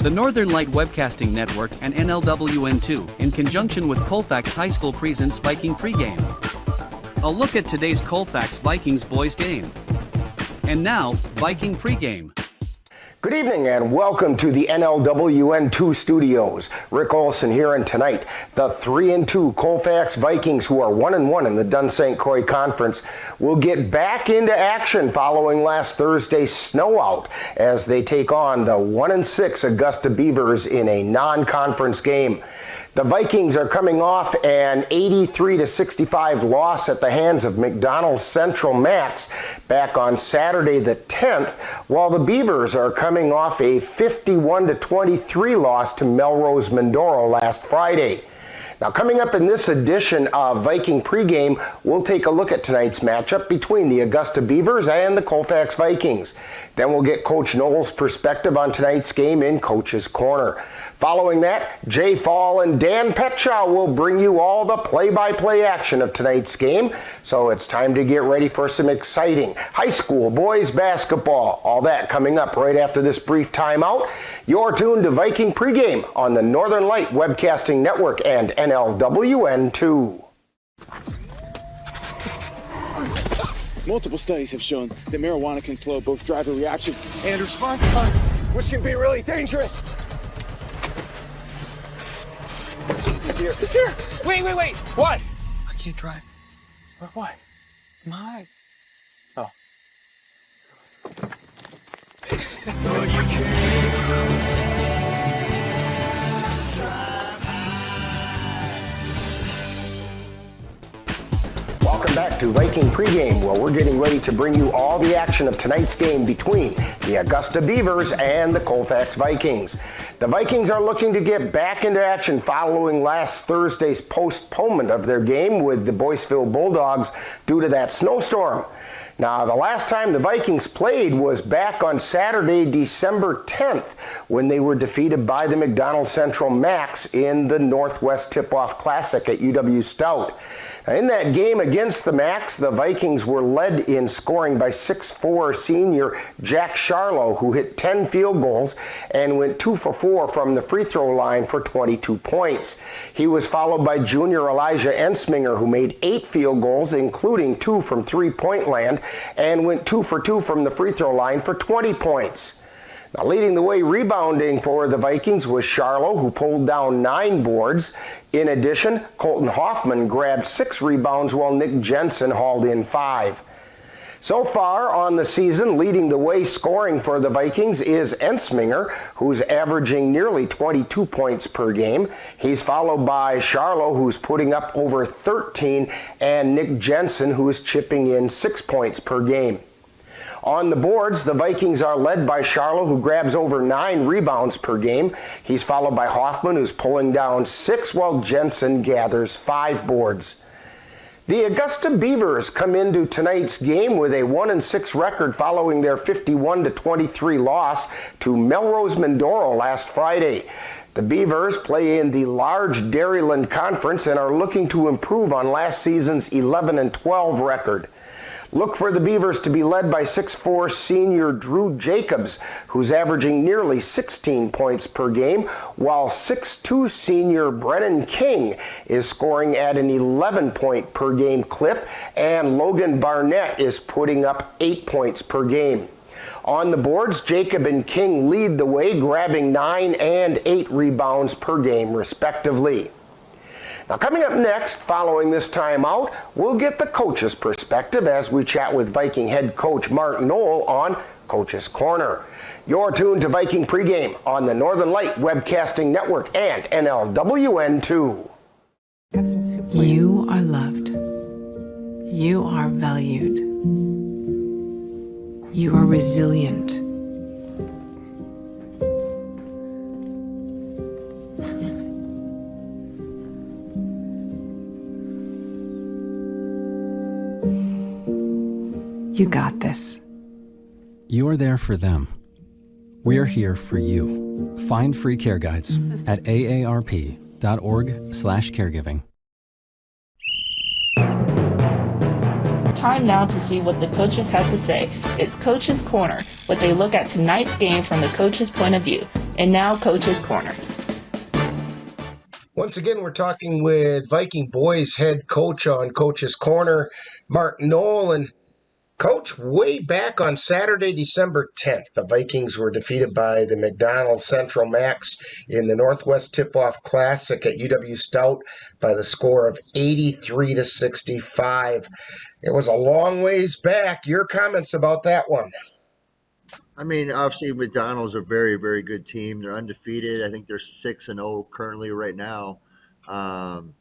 The Northern Light Webcasting Network and NLWN2, in conjunction with Colfax High School, presents Viking Pregame. A look at today's Colfax Vikings boys game. And now, Viking Pregame. Good evening and welcome to the NLWN2 studios. Rick Olson here, and tonight the 3-2 Colfax Vikings, who are 1-1 in the Dunn St. Croix Conference, will get back into action following last Thursday's snow-out as they take on the 1-6 Augusta Beavers in a non-conference game. The Vikings are coming off an 83-65 loss at the hands of McDonald Central Max back on Saturday the 10th, while the Beavers are coming off a 51-23 loss to Melrose Mindoro last Friday. Now, coming up in this edition of Viking Pregame, we'll take a look at tonight's matchup between the Augusta Beavers and the Colfax Vikings. Then we'll get Coach Noel's perspective on tonight's game in Coach's Corner. Following that, Jay Fall and Dan Petshaw will bring you all the play-by-play action of tonight's game. So it's time to get ready for some exciting high school boys basketball. All that coming up right after this brief timeout. You're tuned to Viking Pregame on the Northern Light Webcasting Network and NLWN2. Multiple studies have shown that marijuana can slow both driver reaction and response time, which can be really dangerous. He's here. He's here. Wait. What? I can't drive. Why? My. Oh. Welcome back to Viking Pregame, where we're getting ready to bring you all the action of tonight's game between the Augusta Beavers and the Colfax Vikings. The Vikings are looking to get back into action following last Thursday's postponement of their game with the Boyceville Bulldogs due to that snowstorm. Now, the last time the Vikings played was back on Saturday, December 10th, when they were defeated by the McDonald Central Max in the Northwest Tip-Off Classic at UW Stout. Now, in that game against the Max, the Vikings were led in scoring by 6'4" senior Jack Charlo, who hit 10 field goals and went 2 for 4 from the free throw line for 22 points. He was followed by junior Elijah Ensminger, who made 8 field goals, including 2 from three-point land, and went 2 for 2 from the free throw line for 20 points. Now, leading the way rebounding for the Vikings was Charlo, who pulled down 9 boards. In addition, Colton Hoffman grabbed 6 rebounds, while Nick Jensen hauled in 5. So far on the season, leading the way scoring for the Vikings is Ensminger, who's averaging nearly 22 points per game. He's followed by Charlo, who's putting up over 13, and Nick Jensen, who is chipping in 6 points per game. On the boards, the Vikings are led by Charlo, who grabs over 9 rebounds per game. He's followed by Hoffman, who's pulling down 6, while Jensen gathers 5 boards. The Augusta Beavers come into tonight's game with a 1-6 record following their 51-23 loss to Melrose Mindoro last Friday. The Beavers play in the large Dairyland Conference and are looking to improve on last season's 11-12 record. Look for the Beavers to be led by 6'4" senior Drew Jacobs, who's averaging nearly 16 points per game, while 6'2" senior Brennan King is scoring at an 11-point per game clip, and Logan Barnett is putting up 8 points per game. On the boards, Jacob and King lead the way, grabbing 9 and 8 rebounds per game, respectively. Now, coming up next, following this timeout, we'll get the coach's perspective as we chat with Viking head coach Mark Noel on Coach's Corner. You're tuned to Viking Pregame on the Northern Light Webcasting Network and NLWN2. You are loved. You are valued. You are resilient. You got this. You're there for them. We're here for you. Find free care guides at aarp.org/caregiving. Time now to see what the coaches have to say. It's Coach's Corner, where they look at tonight's game from the coach's point of view. And now, Coach's Corner. Once again, we're talking with Viking boys head coach on Coach's Corner, Mark Knoll. And Coach, way back on Saturday, December 10th, the Vikings were defeated by the McDonald Central Max in the Northwest Tip-Off Classic at UW Stout by the score of 83-65. It was a long ways back. Your comments about that one? I mean, obviously, McDonald's a very, very good team. They're undefeated. I think they're 6-0 currently right now. And,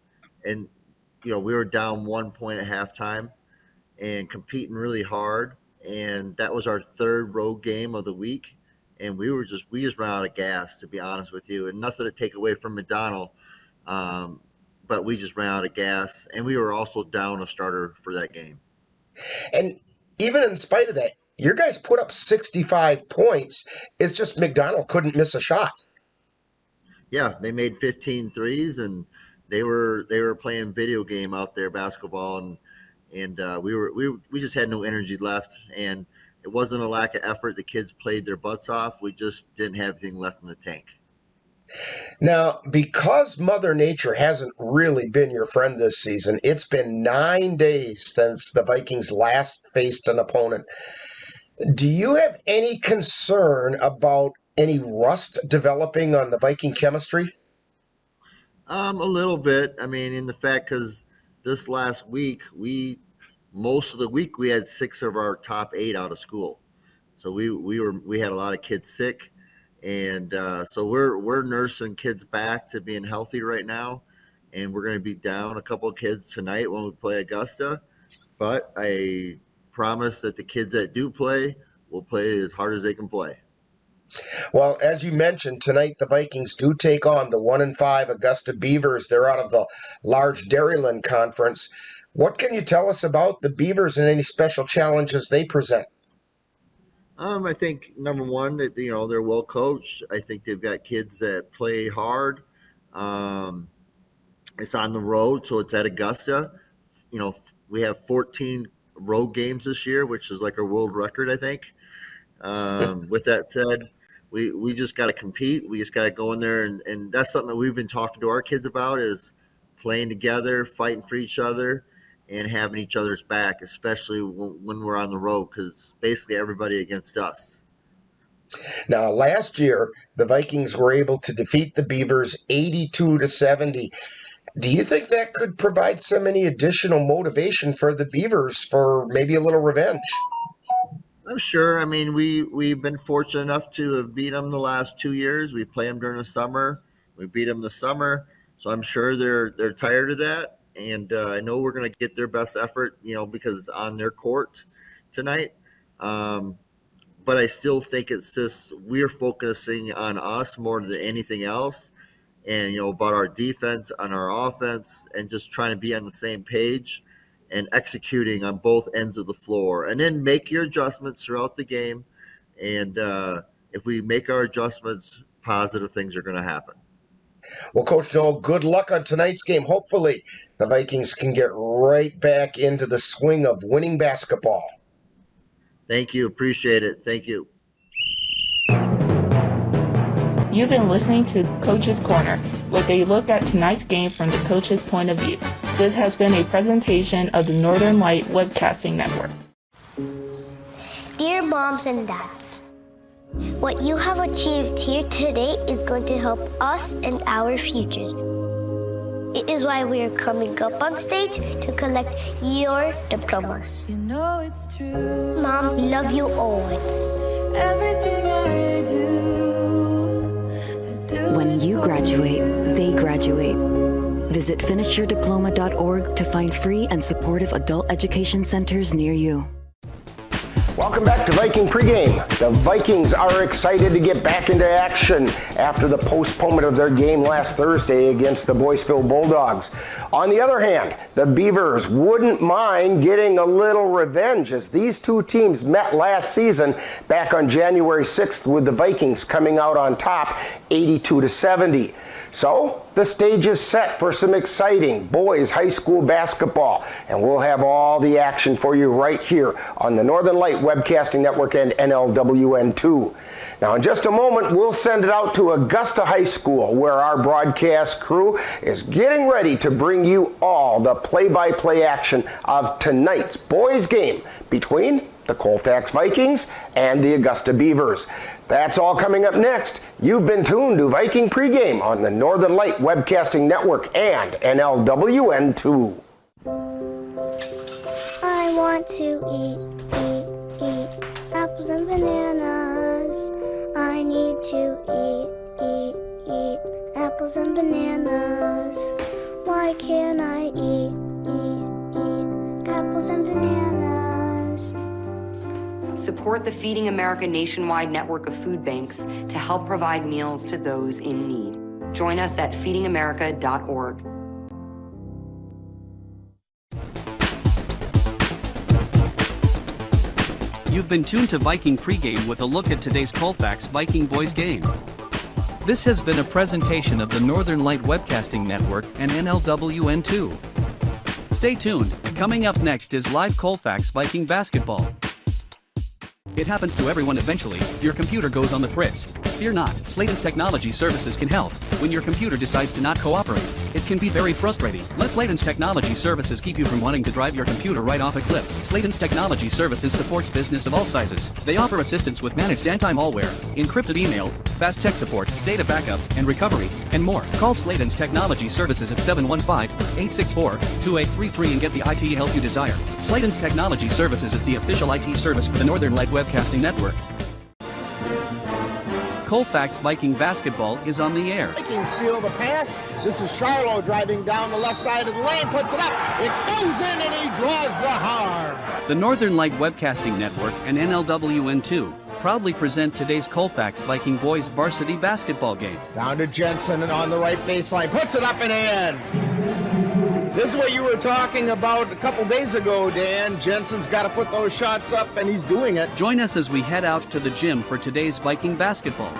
you know, we were down 1 point at halftime and competing really hard. And that was our third road game of the week. And we just ran out of gas, to be honest with you. And nothing to take away from McDonald. But we just ran out of gas. And we were also down a starter for that game. And even in spite of that, your guys put up 65 points. It's just McDonald couldn't miss a shot. Yeah, they made 15 threes, and they were playing video game out there, basketball, and we just had no energy left. And it wasn't a lack of effort. The kids played their butts off. We just didn't have anything left in the tank. Now, because Mother Nature hasn't really been your friend this season, it's been 9 days since the Vikings last faced an opponent. Do you have any concern about any rust developing on the Viking chemistry? A little bit. I mean, in the fact, because this last week, most of the week we had 6 of our top 8 out of school, so we had a lot of kids sick, and so we're nursing kids back to being healthy right now, and we're going to be down a couple of kids tonight when we play Augusta, but I promise that the kids that do play will play as hard as they can play. Well, as you mentioned, tonight the Vikings do take on the 1-5 Augusta Beavers. They're out of the large Dairyland Conference. What can you tell us about the Beavers and any special challenges they present? I think, number one, that they're well coached. I think they've got kids that play hard. It's on the road, so it's at Augusta. We have 14 road games this year, which is like a world record, I think. With that said, we just got to compete. We just got to go in there, and that's something that we've been talking to our kids about, is playing together, fighting for each other, and having each other's back, especially when we're on the road, because basically everybody against us. Now, last year, the Vikings were able to defeat the Beavers 82-70. Do you think that could provide any additional motivation for the Beavers for maybe a little revenge? I'm sure. I mean, we've been fortunate enough to have beat them the last 2 years. We play them during the summer. We beat them this summer. So I'm sure they're tired of that. And I know we're going to get their best effort, because it's on their court tonight. But I still think it's just we're focusing on us more than anything else. And, about our defense, on our offense, and just trying to be on the same page and executing on both ends of the floor. And then make your adjustments throughout the game. And if we make our adjustments, positive things are going to happen. Well, Coach Knoll, good luck on tonight's game. Hopefully the Vikings can get right back into the swing of winning basketball. Thank you. Appreciate it. Thank you. You've been listening to Coach's Corner, with a look at tonight's game from the coach's point of view. This has been a presentation of the Northern Light Webcasting Network. Dear moms and dads, what you have achieved here today is going to help us and our futures. It is why we are coming up on stage to collect your diplomas. It's true. Mom, we love you always. Everything I do. When you graduate, they graduate. Visit finishyourdiploma.org to find free and supportive adult education centers near you. Welcome back to Viking Pregame. The Vikings are excited to get back into action after the postponement of their game last Thursday against the Boyceville Bulldogs. On the other hand, the Beavers wouldn't mind getting a little revenge, as these two teams met last season back on January 6th with the Vikings coming out on top 82-70. So the stage is set for some exciting boys high school basketball, and we'll have all the action for you right here on the Northern Light Webcasting Network and NLWN2. Now, in just a moment, we'll send it out to Augusta High School, where our broadcast crew is getting ready to bring you all the play-by-play action of tonight's boys' game between the Colfax Vikings and the Augusta Beavers. That's all coming up next. You've been tuned to Viking Pregame on the Northern Light Webcasting Network and NLWN2. I want to eat apples and bananas. I need to eat apples and bananas. Why can't I eat apples and bananas? Support the Feeding America nationwide network of food banks to help provide meals to those in need. Join us at feedingamerica.org. You've been tuned to Viking Pregame with a look at today's Colfax Viking Boys game. This has been a presentation of the Northern Light Webcasting Network and NLWN2. Stay tuned, coming up next is live Colfax Viking basketball. It happens to everyone eventually. Your computer goes on the fritz. Fear not, Sladen's Technology Services can help. When your computer decides to not cooperate, it can be very frustrating. Let Sladen's Technology Services keep you from wanting to drive your computer right off a cliff. Sladen's Technology Services supports business of all sizes. They offer assistance with managed anti-malware, encrypted email, fast tech support, data backup, and recovery, and more. Call Sladen's Technology Services at 715-864-2833 and get the IT help you desire. Sladen's Technology Services is the official IT service for the Northern Light Webcasting Network. Colfax Viking basketball is on the air. Vikings steal the pass. This is Charlo driving down the left side of the lane, puts it up. It goes in and he draws the harm. The Northern Light Webcasting Network and NLWN2 proudly present today's Colfax Viking Boys varsity basketball game. Down to Jensen and on the right baseline, puts it up and in. This is what you were talking about a couple days ago, Dan. Jensen's got to put those shots up, and he's doing it. Join us as we head out to the gym for today's Viking basketball.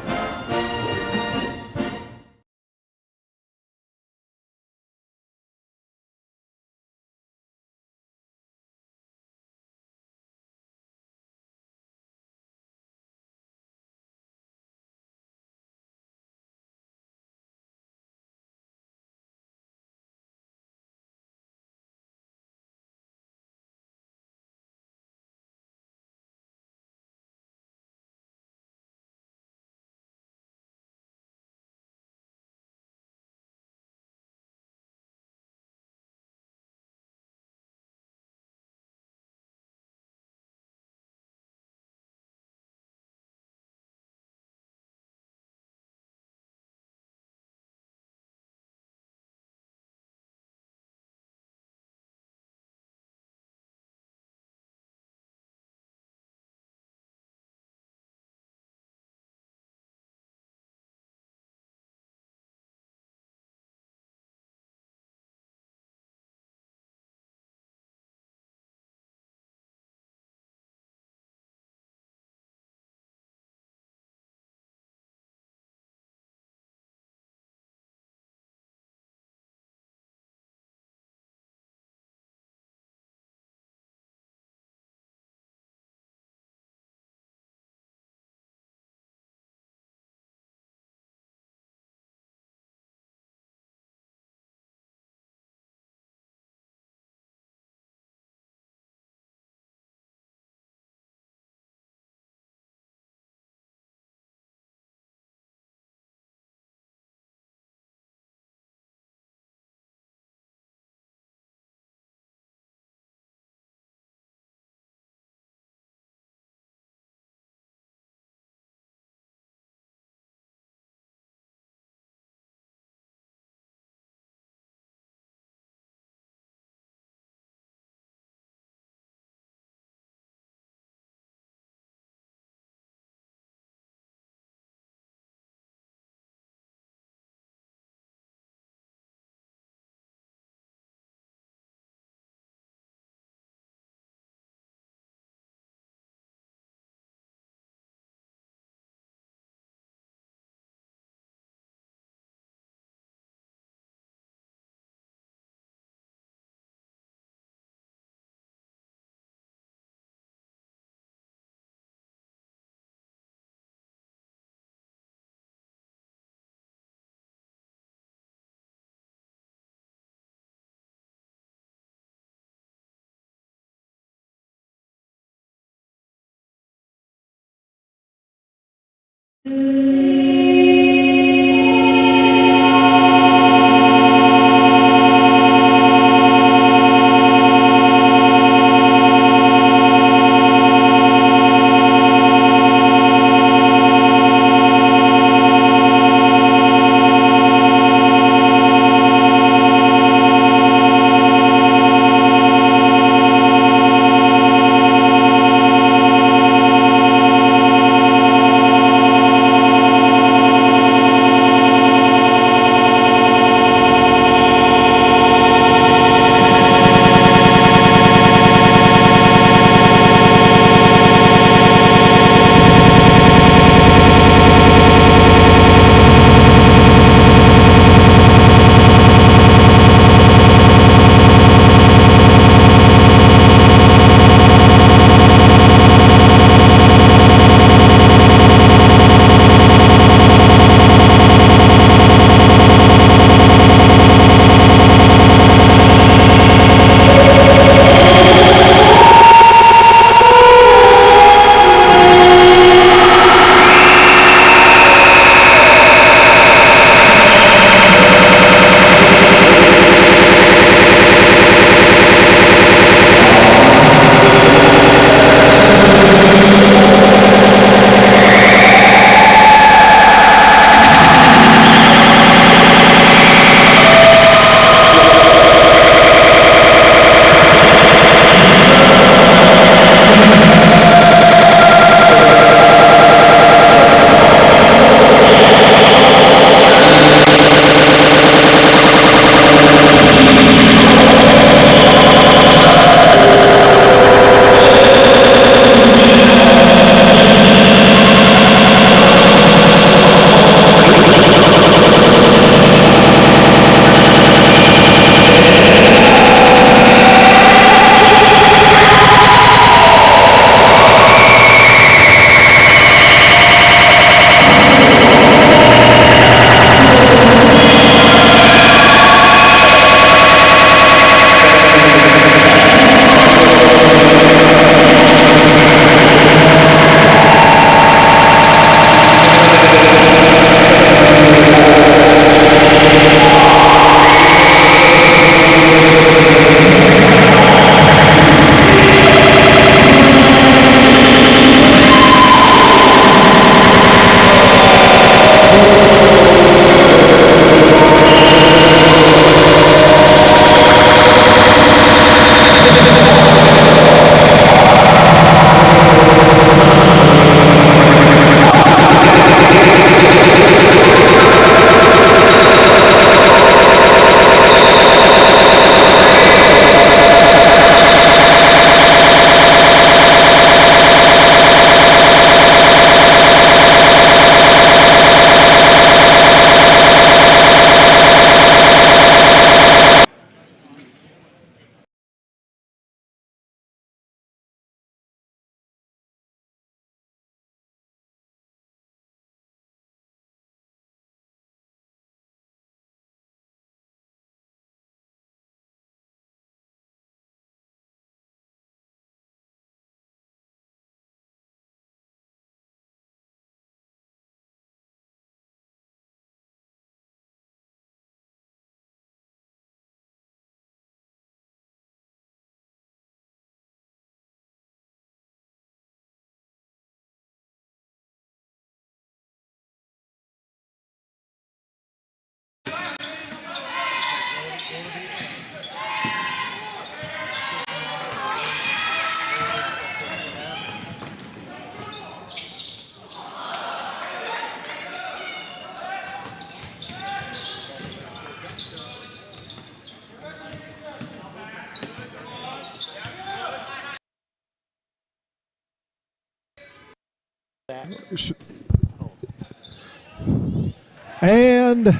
And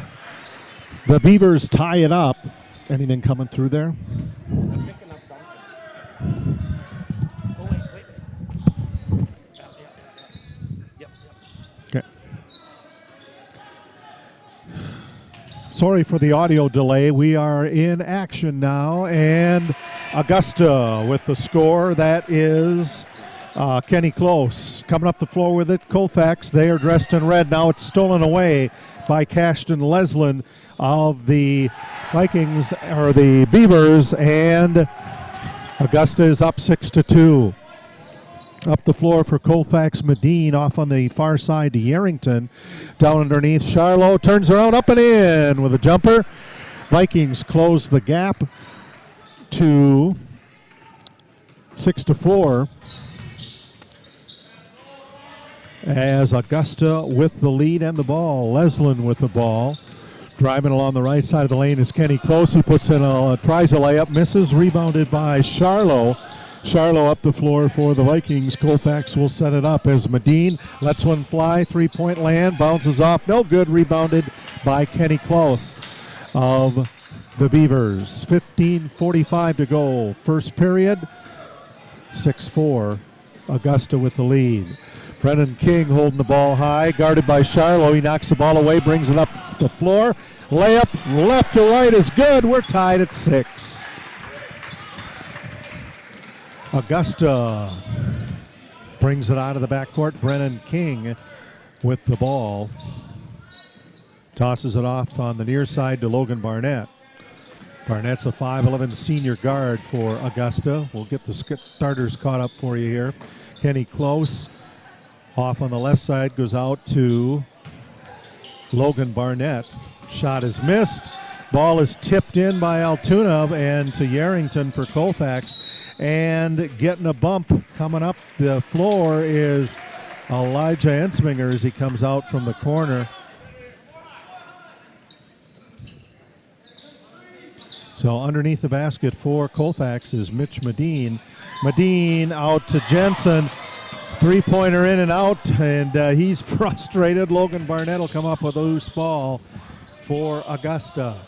the Beavers tie it up. Anything coming through there? Okay. Sorry for the audio delay. We are in action now, and Augusta with the score that is Kenny Close coming up the floor with it. Colfax, they are dressed in red. Now it's stolen away by Cashton Leslin of the Vikings, or the Beavers, and Augusta is up 6-2. Up the floor for Colfax, Medine off on the far side to Yarrington. Down underneath, Charlo turns around, up and in with a jumper. Vikings close the gap to 6-4. As Augusta with the lead and the ball. Leslin with the ball. Driving along the right side of the lane is Kenny Close. He puts in tries a layup, misses, rebounded by Charlo. Charlo up the floor for the Vikings. Colfax will set it up as Medine lets one fly. 3-point land, bounces off, no good. Rebounded by Kenny Close of the Beavers. 15:45 to go. First period, 6-4. Augusta with the lead. Brennan King holding the ball high, guarded by Charlo. He knocks the ball away, brings it up the floor. Layup left to right is good. We're tied at 6. Augusta brings it out of the backcourt. Brennan King with the ball. Tosses it off on the near side to Logan Barnett. Barnett's a 5'11 senior guard for Augusta. We'll get the starters caught up for you here. Kenny Close off on the left side, goes out to Logan Barnett. Shot is missed. Ball is tipped in by Altoona and to Yarrington for Colfax. And getting a bump coming up the floor is Elijah Ensminger as he comes out from the corner. So underneath the basket for Colfax is Mitch Medine. Medine out to Jensen. Three-pointer in and out, and he's frustrated. Logan Barnett will come up with a loose ball for Augusta.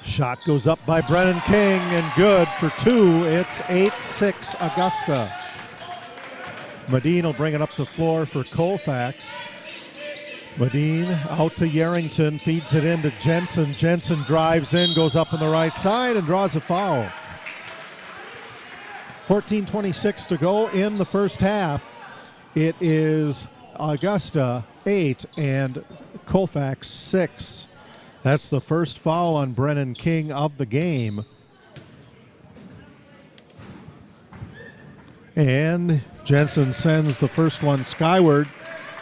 Shot goes up by Brennan King and good for 2. It's 8-6 Augusta. Medine will bring it up the floor for Colfax. Medine out to Yarrington, feeds it into Jensen. Jensen drives in, goes up on the right side and draws a foul. 14:26 to go in the first half. It is Augusta 8 and Colfax 6. That's the first foul on Brennan King of the game. And Jensen sends the first one skyward,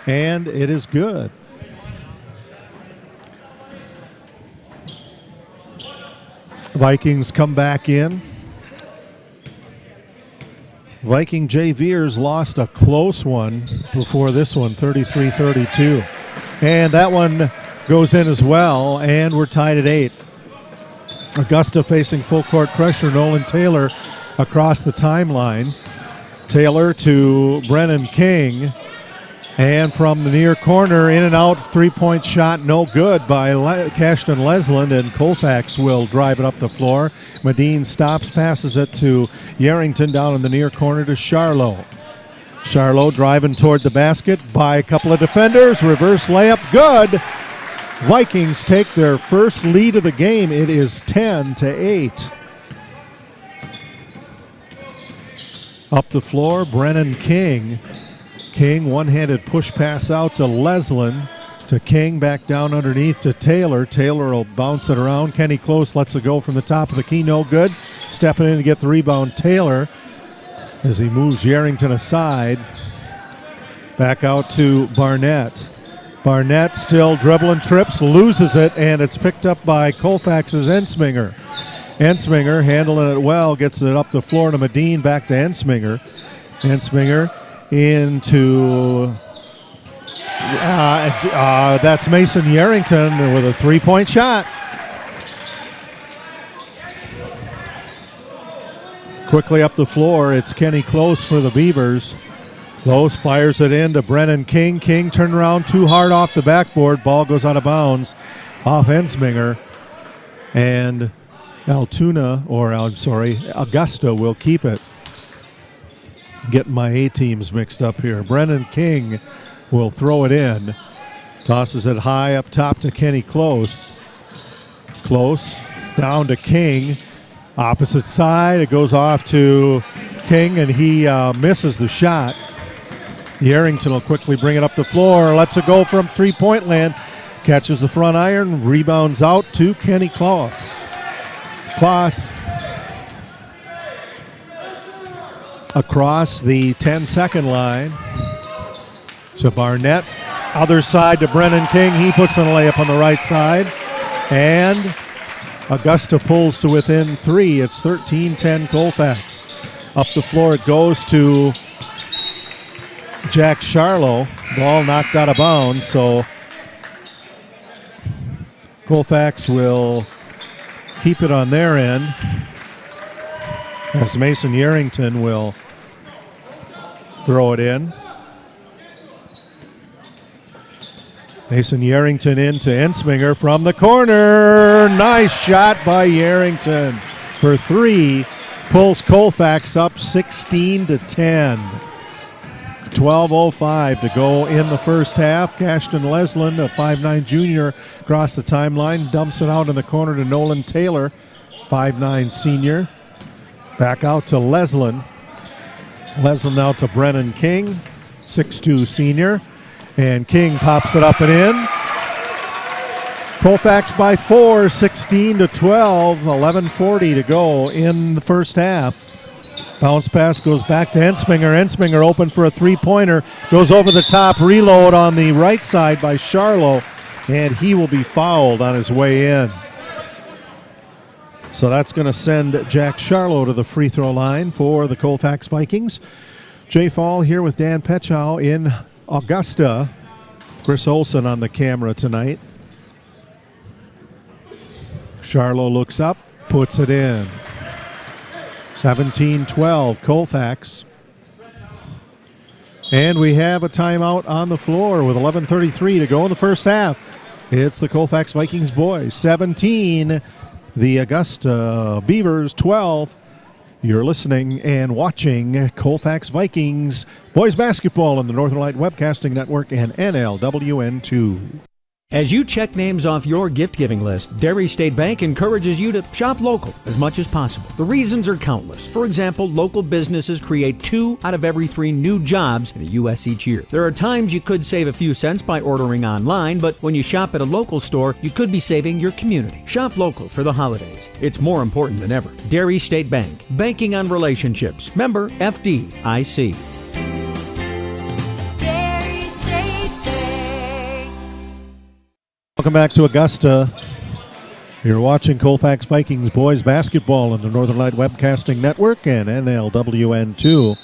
and it is good. Vikings come back in. Viking JVers lost a close one before this one, 33-32. And that one goes in as well, and we're tied at 8. Augusta facing full court pressure. Nolan Taylor across the timeline. Taylor to Brennan King. And from the near corner, in and out, three-point shot, no good by Cashton Leslin, and Colfax will drive it up the floor. Medine stops, passes it to Yarrington down in the near corner to Charlo. Charlo driving toward the basket by a couple of defenders. Reverse layup, good. Vikings take their first lead of the game. It is 10-8. Up the floor, Brennan King. King, one-handed push pass out to Leslin, to King, back down underneath to Taylor. Taylor will bounce it around. Kenny Close lets it go from the top of the key, no good. Stepping in to get the rebound, Taylor, as he moves Yarrington aside. Back out to Barnett. Barnett still dribbling, trips, loses it, and it's picked up by Colfax's Ensminger. Ensminger handling it well, gets it up the floor to Medine, back to Ensminger. Ensminger into that's Mason Yarrington with a three-point shot. Quickly up the floor, it's Kenny Close for the Beavers. Close fires it in to Brennan King. King turned around too hard off the backboard. Ball goes out of bounds off Ensminger. And Augusta will keep it. Getting my A-teams mixed up here. Brennan King will throw it in. Tosses it high up top to Kenny Close. Close down to King. Opposite side, it goes off to King, and he misses the shot. Yarrington will quickly bring it up the floor, lets it go from three-point land, catches the front iron, rebounds out to Kenny Kloss. Kloss across the 10-second line to Barnett. Other side to Brennan King. He puts in a layup on the right side. And Augusta pulls to within 3. It's 13-10 Colfax. Up the floor it goes to Jack Charlo. Ball knocked out of bounds, so Colfax will keep it on their end as Mason Yarrington will throw it in. Mason Yarrington into Ensminger from the corner. Nice shot by Yarrington for 3. Pulls Colfax up 16-10. 12:05 to go in the first half. Cashton Leslin, a 5'9 junior, across the timeline, dumps it out in the corner to Nolan Taylor, 5'9 senior. Back out to Leslin. Leslin now to Brennan King, 6'2 senior. And King pops it up and in. Colfax by 4, 16-12, 11:40 to go in the first half. Bounce pass goes back to Ensminger. Ensminger open for a three-pointer. Goes over the top. Reload on the right side by Charlo. And he will be fouled on his way in. So that's going to send Jack Charlo to the free throw line for the Colfax Vikings. Jay Fall here with Dan Petchow in Augusta. Chris Olson on the camera tonight. Charlo looks up, puts it in. 17-12 Colfax. And we have a timeout on the floor with 11:33 to go in the first half. It's the Colfax Vikings boys 17, the Augusta Beavers 12. You're listening and watching Colfax Vikings boys basketball on the Northern Light Webcasting Network and NLWN2. As you check names off your gift-giving list, Dairy State Bank encourages you to shop local as much as possible. The reasons are countless. For example, local businesses create 2 out of every 3 new jobs in the U.S. each year. There are times you could save a few cents by ordering online, but when you shop at a local store, you could be saving your community. Shop local for the holidays. It's more important than ever. Dairy State Bank. Banking on relationships. Member FDIC. Welcome back to Augusta. You're watching Colfax Vikings boys basketball on the Northern Light Webcasting Network and NLWN2.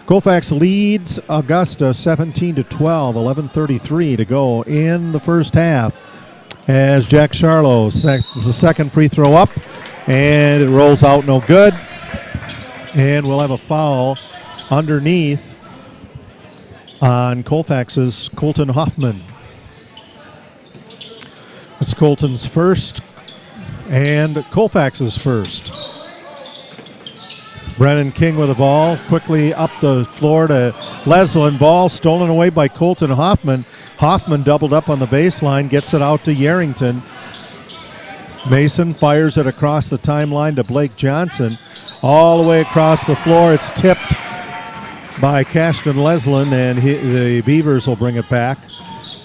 Colfax leads Augusta 17-12, 11:33 to go in the first half as Jack Charlo sets the second free throw up, and it rolls out no good. And we'll have a foul underneath on Colfax's Colton Hoffman. It's Colton's first and Colfax's first. Brennan King with the ball, quickly up the floor to Leslin. Ball stolen away by Colton Hoffman. Hoffman doubled up on the baseline, gets it out to Yarrington. Mason fires it across the timeline to Blake Johnson. All the way across the floor, it's tipped by Cashton Leslin, and the Beavers will bring it back.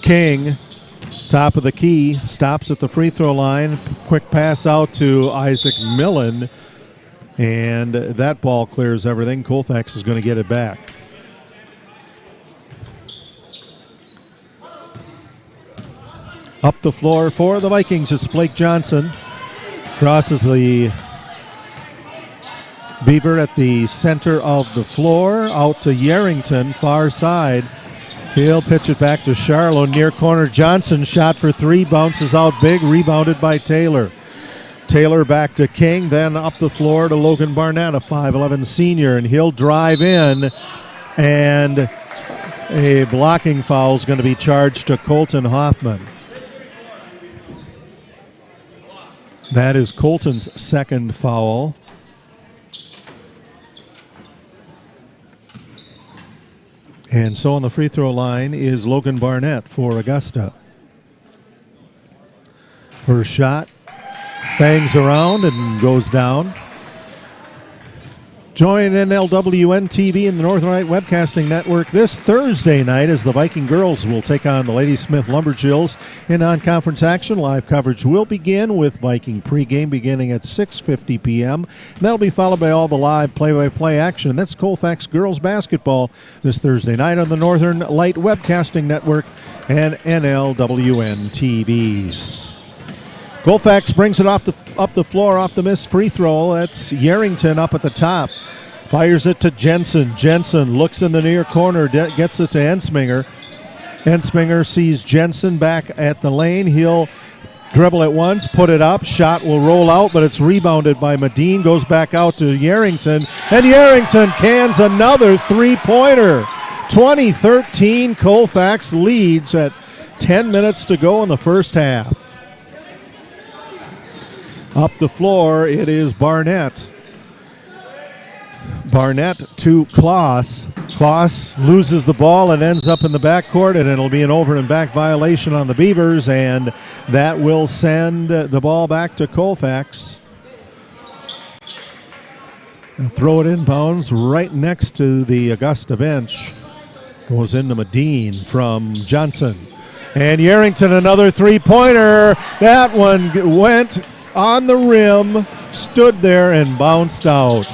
King, top of the key, stops at the free throw line. Quick pass out to Isaac Millen, and that ball clears everything. Colfax is going to get it back. Up the floor for the Vikings, it's Blake Johnson. Crosses the Beaver at the center of the floor, out to Yarrington, far side. He'll pitch it back to Charlo, near corner. Johnson shot for 3, bounces out big, rebounded by Taylor. Taylor back to King, then up the floor to Logan Barnett, a 5'11 senior, and he'll drive in, and a blocking foul is going to be charged to Colton Hoffman. That is Colton's second foul. And so on the free throw line is Logan Barnett for Augusta. First shot, bangs around and goes down. Join NLWN TV and the Northern Light Webcasting Network this Thursday night as the Viking girls will take on the Ladysmith Lumberjills in non-conference action. Live coverage will begin with Viking pregame beginning at 6:50 p.m. And that'll be followed by all the live play-by-play action. That's Colfax girls basketball this Thursday night on the Northern Light Webcasting Network and NLWN TVs. Colfax brings it up the floor off the missed free throw. That's Yarrington up at the top. Fires it to Jensen. Jensen looks in the near corner, gets it to Ensminger. Ensminger sees Jensen back at the lane. He'll dribble it once, put it up. Shot will roll out, but it's rebounded by Medine. Goes back out to Yarrington, and Yarrington cans another three-pointer. 20-13, Colfax leads at 10 minutes to go in the first half. Up the floor, it is Barnett. Barnett to Kloss. Kloss loses the ball and ends up in the backcourt, and it'll be an over and back violation on the Beavers, and that will send the ball back to Colfax. And throw it inbounds right next to the Augusta bench. Goes into Medine from Johnson. And Yarrington, another three-pointer. That one went on the rim, stood there, and bounced out.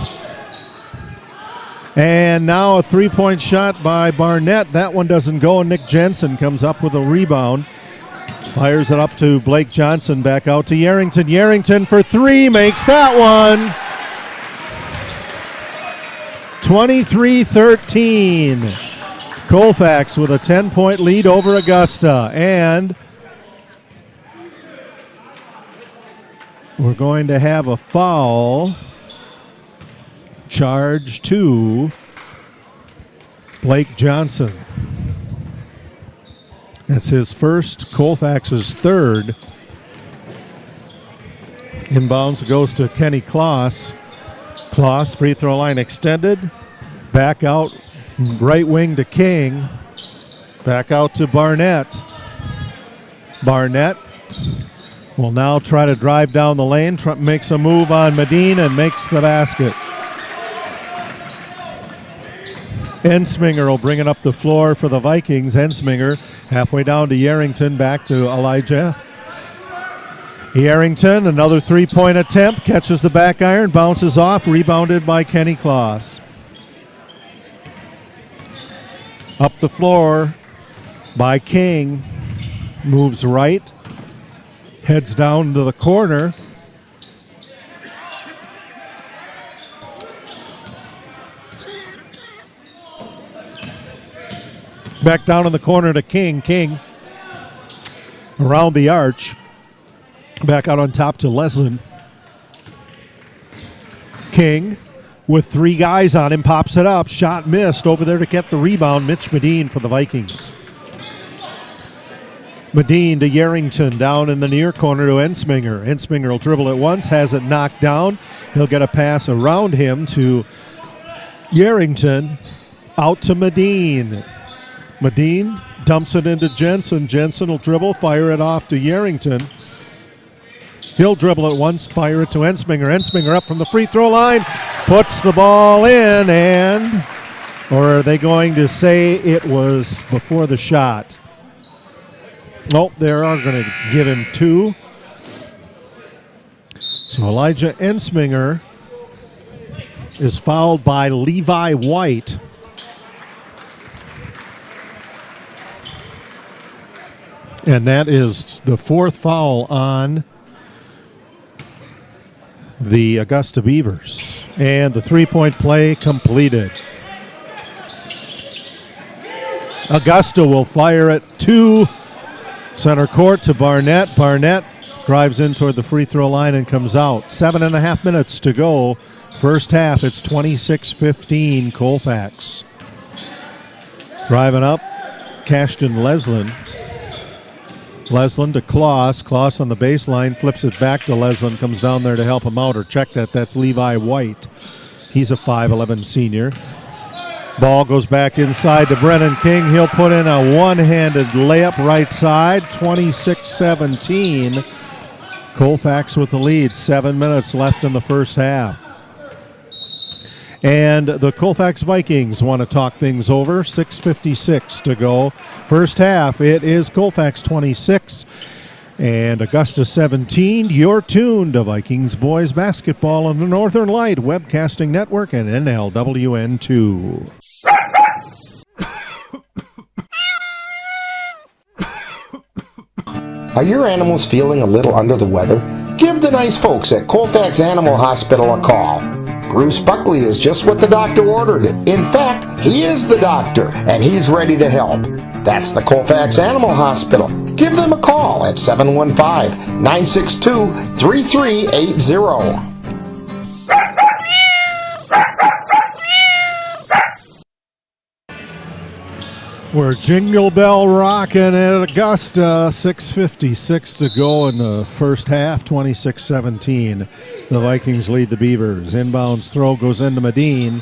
And now a three-point shot by Barnett. That one doesn't go. Nick Jensen comes up with a rebound. Fires it up to Blake Johnson, back out to Yarrington. Yarrington for three, makes that one. 23-13. Colfax with a 10-point lead over Augusta. And we're going to have a foul charge to Blake Johnson. That's his first, Colfax's third. Inbounds goes to Kenny Kloss. Kloss, free throw line extended. Back out, right wing to King. Back out to Barnett. Barnett will now try to drive down the lane, makes a move on Medine and makes the basket. Ensminger will bring it up the floor for the Vikings. Ensminger halfway down to Yarrington, back to Elijah. Yarrington, another three-point attempt, catches the back iron, bounces off, rebounded by Kenny Kloss. Up the floor by King, moves right. Heads down to the corner. Back down in the corner to King. King around the arch. Back out on top to Leslin. King with three guys on him, pops it up. Shot missed. Over there to get the rebound, Mitch Medine for the Vikings. Medine to Yarrington, down in the near corner to Ensminger. Ensminger will dribble it once, has it knocked down. He'll get a pass around him to Yarrington, out to Medine. Medine dumps it into Jensen. Jensen will dribble, fire it off to Yarrington. He'll dribble it once, fire it to Ensminger. Ensminger up from the free throw line, puts the ball in, and, or are they going to say it was before the shot? Nope, they are going to give him two. So Elijah Ensminger is fouled by Levi White. And that is the fourth foul on the Augusta Beavers. And the three-point play completed. Augusta will fire it to center court to Barnett. Barnett drives in toward the free throw line and comes out. 7.5 minutes to go. First half, it's 26-15 Colfax. Driving up, Cashton Leslin. Leslin to Kloss. Kloss on the baseline, flips it back to Leslin, comes down there to help him out, or check that. That's Levi White. He's a 5'11 senior. Ball goes back inside to Brennan King. He'll put in a one-handed layup right side, 26-17. Colfax with the lead. 7 minutes left in the first half. And the Colfax Vikings want to talk things over. 6:56 to go. First half, it is Colfax 26 and Augusta 17. You're tuned to Vikings Boys Basketball on the Northern Light Webcasting Network and NLWN 2. Are your animals feeling a little under the weather? Give the nice folks at Colfax Animal Hospital a call. Bruce Buckley is just what the doctor ordered. In fact, he is the doctor, and he's ready to help. That's the Colfax Animal Hospital. Give them a call at 715-962-3380. We're Jingle Bell rocking at Augusta. 6:56 to go in the first half, 26-17. The Vikings lead the Beavers. Inbounds throw goes into Medine.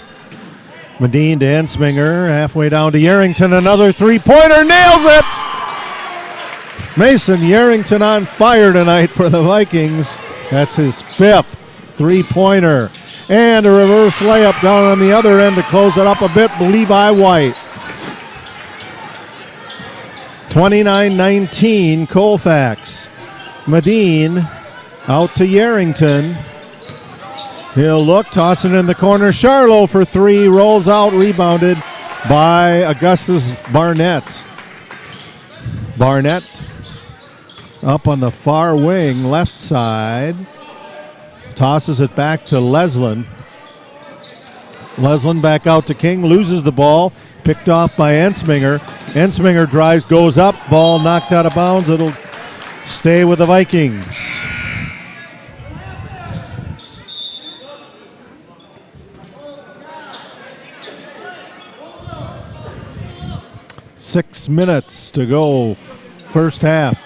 Medine to Ensminger, halfway down to Yarrington. Another three-pointer, nails it! Mason Yarrington on fire tonight for the Vikings. That's his fifth three-pointer. And a reverse layup down on the other end to close it up a bit, Levi White. 29-19 Colfax. Medine out to Yarrington. He'll look, toss it in the corner. Charlo for three, rolls out, rebounded by Augusta's Barnett. Barnett up on the far wing, left side. Tosses it back to Leslin. Leslin back out to King, loses the ball. Picked off by Ensminger. Ensminger drives, goes up, ball knocked out of bounds. It'll stay with the Vikings. Six minutes to go, first half.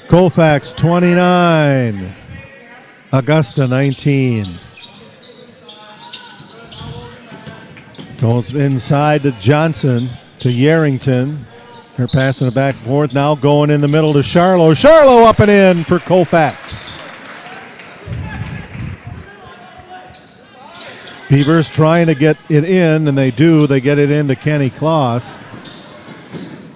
Colfax 29, Augusta 19. Goes inside to Johnson, to Yarrington. They're passing it back and forth. Now going in the middle to Charlo. Charlo up and in for Colfax. Beavers trying to get it in, and they do. They get it into Kenny Kloss.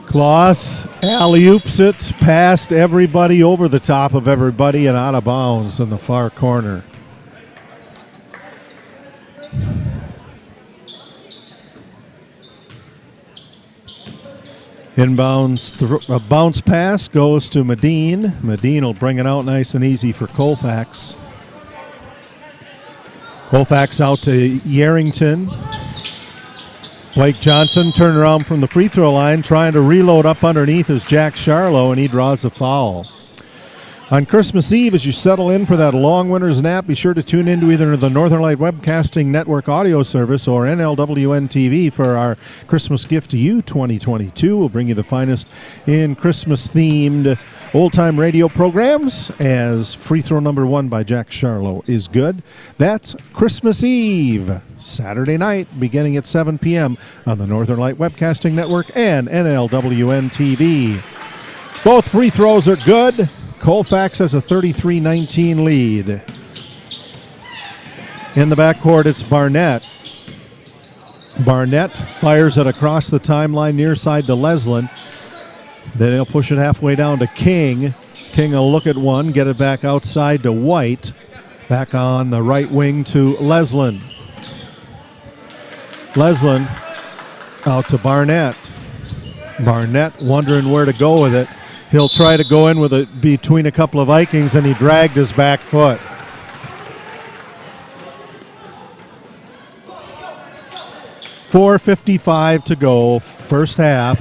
Kloss alley-oops it past everybody, over the top of everybody, and out of bounds in the far corner. Inbounds, a bounce pass goes to Medine. Medine will bring it out nice and easy for Colfax. Colfax out to Yarrington. Blake Johnson turned around from the free throw line, trying to reload up underneath is Jack Charlo, and he draws a foul. On Christmas Eve, as you settle in for that long winter's nap, be sure to tune in to either the Northern Light Webcasting Network audio service or NLWN TV for our Christmas Gift to You 2022. We'll bring you the finest in Christmas-themed old-time radio programs, as free throw number one by Jack Charlo is good. That's Christmas Eve, Saturday night, beginning at 7 p.m. on the Northern Light Webcasting Network and NLWN TV. Both free throws are good. Colfax has a 33-19 lead. In the backcourt, it's Barnett. Barnett fires it across the timeline near side to Leslin. Then he'll push it halfway down to King. King will look at one, get it back outside to White. Back on the right wing to Leslin. Leslin out to Barnett. Barnett wondering where to go with it. He'll try to go in with it between a couple of Vikings, and he dragged his back foot. .4:55 to go, first half.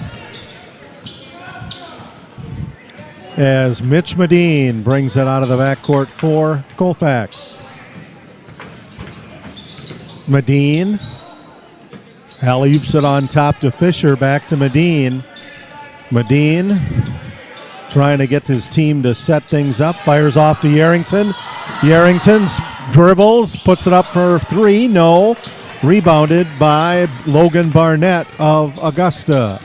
As Mitch Medine brings it out of the backcourt for Colfax. Medine alley-oops it on top to Fisher, back to Medine. Medine trying to get his team to set things up. Fires off to Yarrington. Yarrington dribbles, puts it up for three. No. Rebounded by Logan Barnett of Augusta.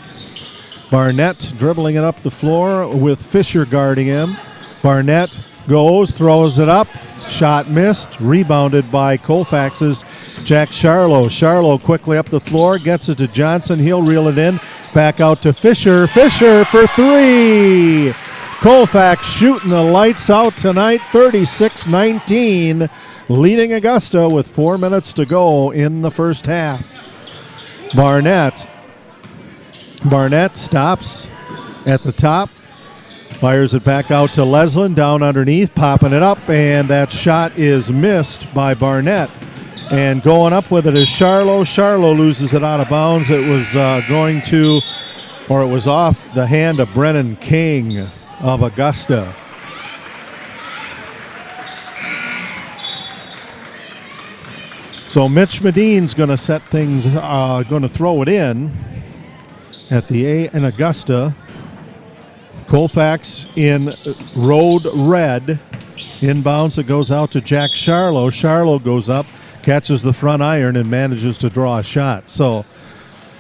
Barnett dribbling it up the floor with Fisher guarding him. Barnett goes, throws it up. Shot missed. Rebounded by Colfax's Jack Charlo. Charlo quickly up the floor, gets it to Johnson. He'll reel it in. Back out to Fisher. Fisher for three. Colfax shooting the lights out tonight, 36-19, leading Augusta with 4 minutes to go in the first half. Barnett stops at the top, fires it back out to Leslin, down underneath, popping it up, and that shot is missed by Barnett. And going up with it is Charlo. Charlo loses it out of bounds. It was it was off the hand of Brennan King of Augusta. So Mitch Medine's going to set things, going to throw it in at the A in Augusta. Colfax in road red. Inbounds, it goes out to Jack Charlo. Charlo goes up, catches the front iron, and manages to draw a shot. So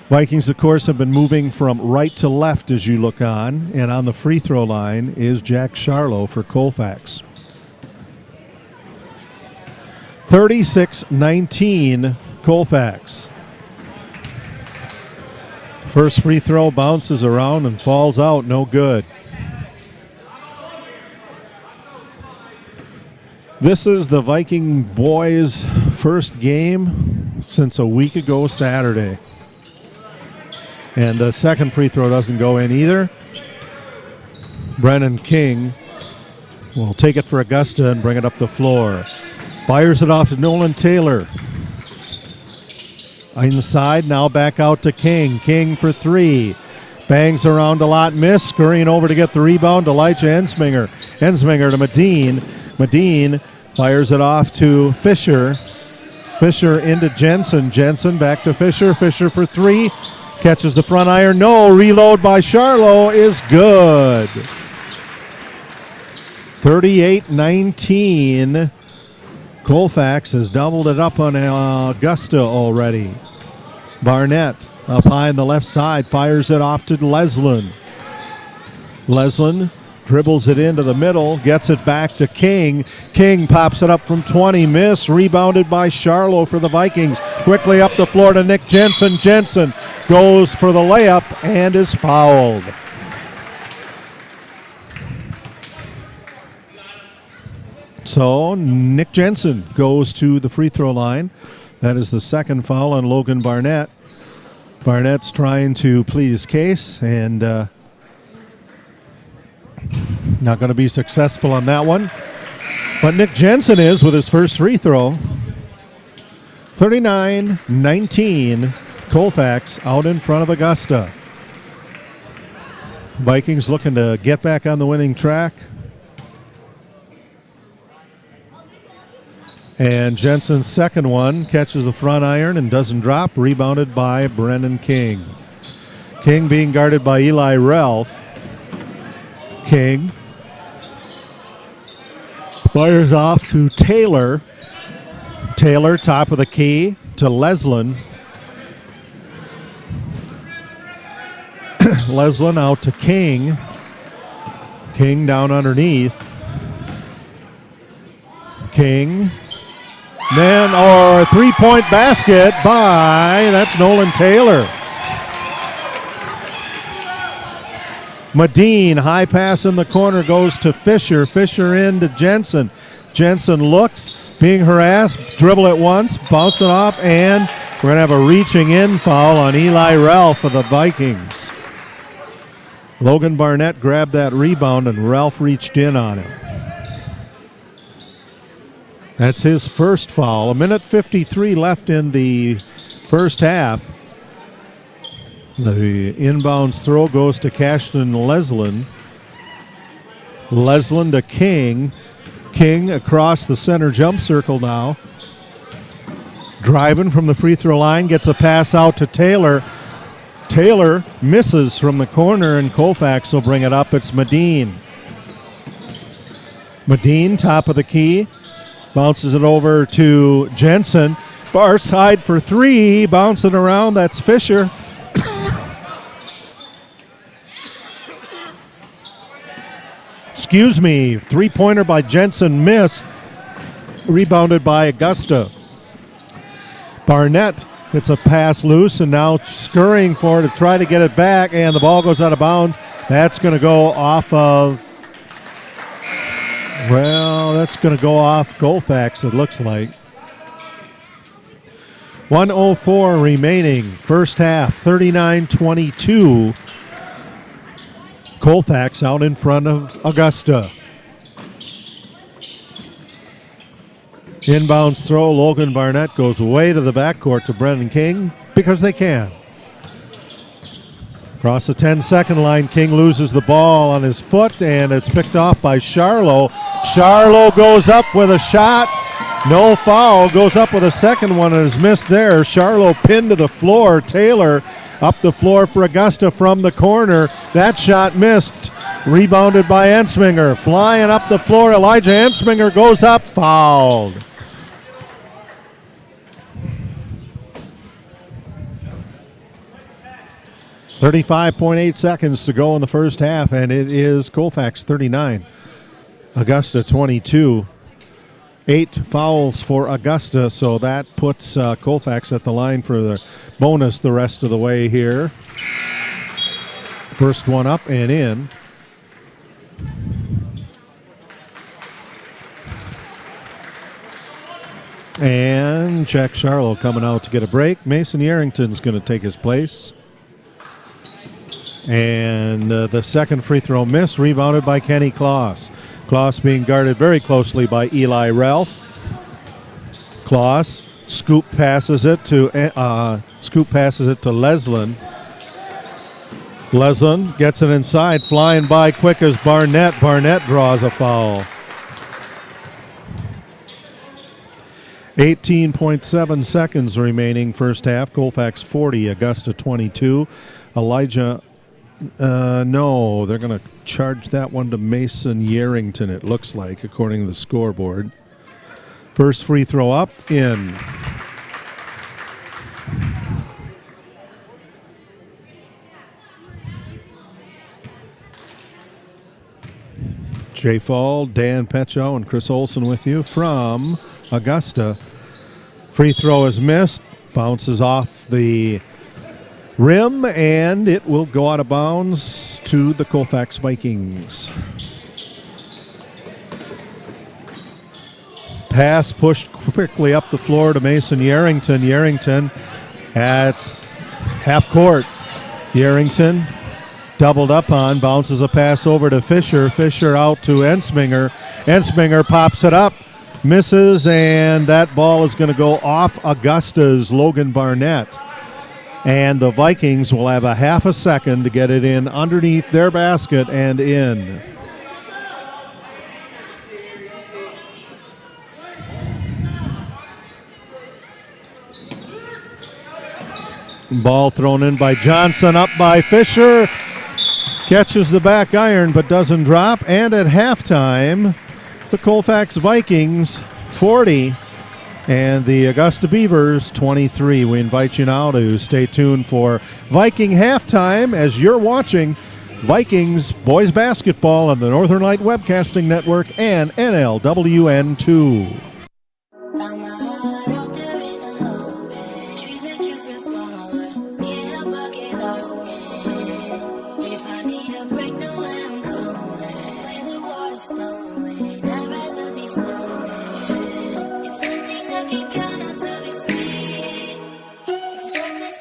Vikings, of course, have been moving from right to left as you look on, and on the free throw line is Jack Charlo for Colfax. 36-19 Colfax. First free throw bounces around and falls out, no good. This is the Viking boys' first game since a week ago Saturday. And the second free throw doesn't go in either. Brennan King will take it for Augusta and bring it up the floor. Fires it off to Nolan Taylor. Inside, now back out to King. King for three. Bangs around a lot, miss. Scurrying over to get the rebound to Elijah Ensminger. Ensminger to Medine. Medine fires it off to Fisher. Fisher into Jensen. Jensen back to Fisher. Fisher for three. Catches the front iron. No. Reload by Charlo is good. 38-19. Colfax has doubled it up on Augusta already. Barnett up high on the left side. Fires it off to Leslin. Leslin dribbles it into the middle. Gets it back to King. King pops it up from 20. Miss. Rebounded by Charlo for the Vikings. Quickly up the floor to Nick Jensen. Jensen goes for the layup and is fouled. So Nick Jensen goes to the free throw line. That is the second foul on Logan Barnett. Barnett's trying to plead his case and not going to be successful on that one. But Nick Jensen is with his first free throw. 39-19, Colfax out in front of Augusta. Vikings looking to get back on the winning track. And Jensen's second one catches the front iron and doesn't drop. Rebounded by Brennan King. King being guarded by Eli Ralph. King fires off to Taylor. Taylor, top of the key, to Leslin. Leslin out to King. King down underneath. King. Then, or three-point basket by, that's Nolan Taylor. Medine, high pass in the corner, goes to Fisher. Fisher into Jensen. Jensen looks, being harassed, dribble it once, bounce it off, and we're going to have a reaching in foul on Eli Ralph of the Vikings. Logan Barnett grabbed that rebound, and Ralph reached in on him. That's his first foul. 1:53 left in the first half. The inbounds throw goes to Cashton Leslin. Leslin to King. King across the center jump circle now. Driving from the free throw line, gets a pass out to Taylor. Taylor misses from the corner, and Colfax will bring it up. It's Medine. Medine, top of the key. Bounces it over to Jensen. Far side for three. Bouncing around. That's Fisher. Excuse me. Three-pointer by Jensen missed. Rebounded by Augusta. Barnett gets a pass loose and now scurrying for it to try to get it back, and the ball goes out of bounds. That's going to go off of, that's going to go off Colfax, it looks like. 1:04 remaining, first half, 39-22. Colfax out in front of Augusta. Inbounds throw, Logan Barnett goes way to the backcourt to Brendan King because they can. Across the 10-second line, King loses the ball on his foot, and it's picked off by Charlo. Charlo goes up with a shot. No foul. Goes up with a second one and is missed there. Charlo pinned to the floor. Taylor up the floor for Augusta from the corner. That shot missed. Rebounded by Ensminger. Flying up the floor. Elijah Ensminger goes up. Fouled. .8 seconds to go in the first half, and it is Colfax 39, Augusta 22. 8 fouls for Augusta, so that puts Colfax at the line for the bonus the rest of the way here. First one up and in. And Jack Charlo coming out to get a break. Mason Yarrington's going to take his place. And the second free throw miss, rebounded by Kenny Kloss. Kloss being guarded very closely by Eli Ralph. Kloss scoop passes it to Leslin. Leslin gets it inside, flying by quick as Barnett. Barnett draws a foul. 18.7 seconds remaining first half. Colfax 40, Augusta 22. Elijah, no, they're going to charge that one to Mason Yarrington, it looks like, according to the scoreboard. First free throw up, in. Jay Fall, Dan Petchow, and Chris Olson with you from Augusta. Free throw is missed, bounces off the rim, and it will go out of bounds to the Colfax Vikings. Pass pushed quickly up the floor to Mason Yarrington. Yarrington at half court. Yarrington doubled up on, bounces a pass over to Fisher. Fisher out to Ensminger. Ensminger pops it up, misses, and that ball is going to go off Augusta's Logan Barnett. And the Vikings will have a half a second to get it in underneath their basket and in. Ball thrown in by Johnson, up by Fisher. Catches the back iron but doesn't drop. And at halftime, the Colfax Vikings 40 and the Augusta Beavers 23. We invite you now to stay tuned for Viking halftime as you're watching Vikings boys basketball on the Northern Light Webcasting Network and NLWN 2.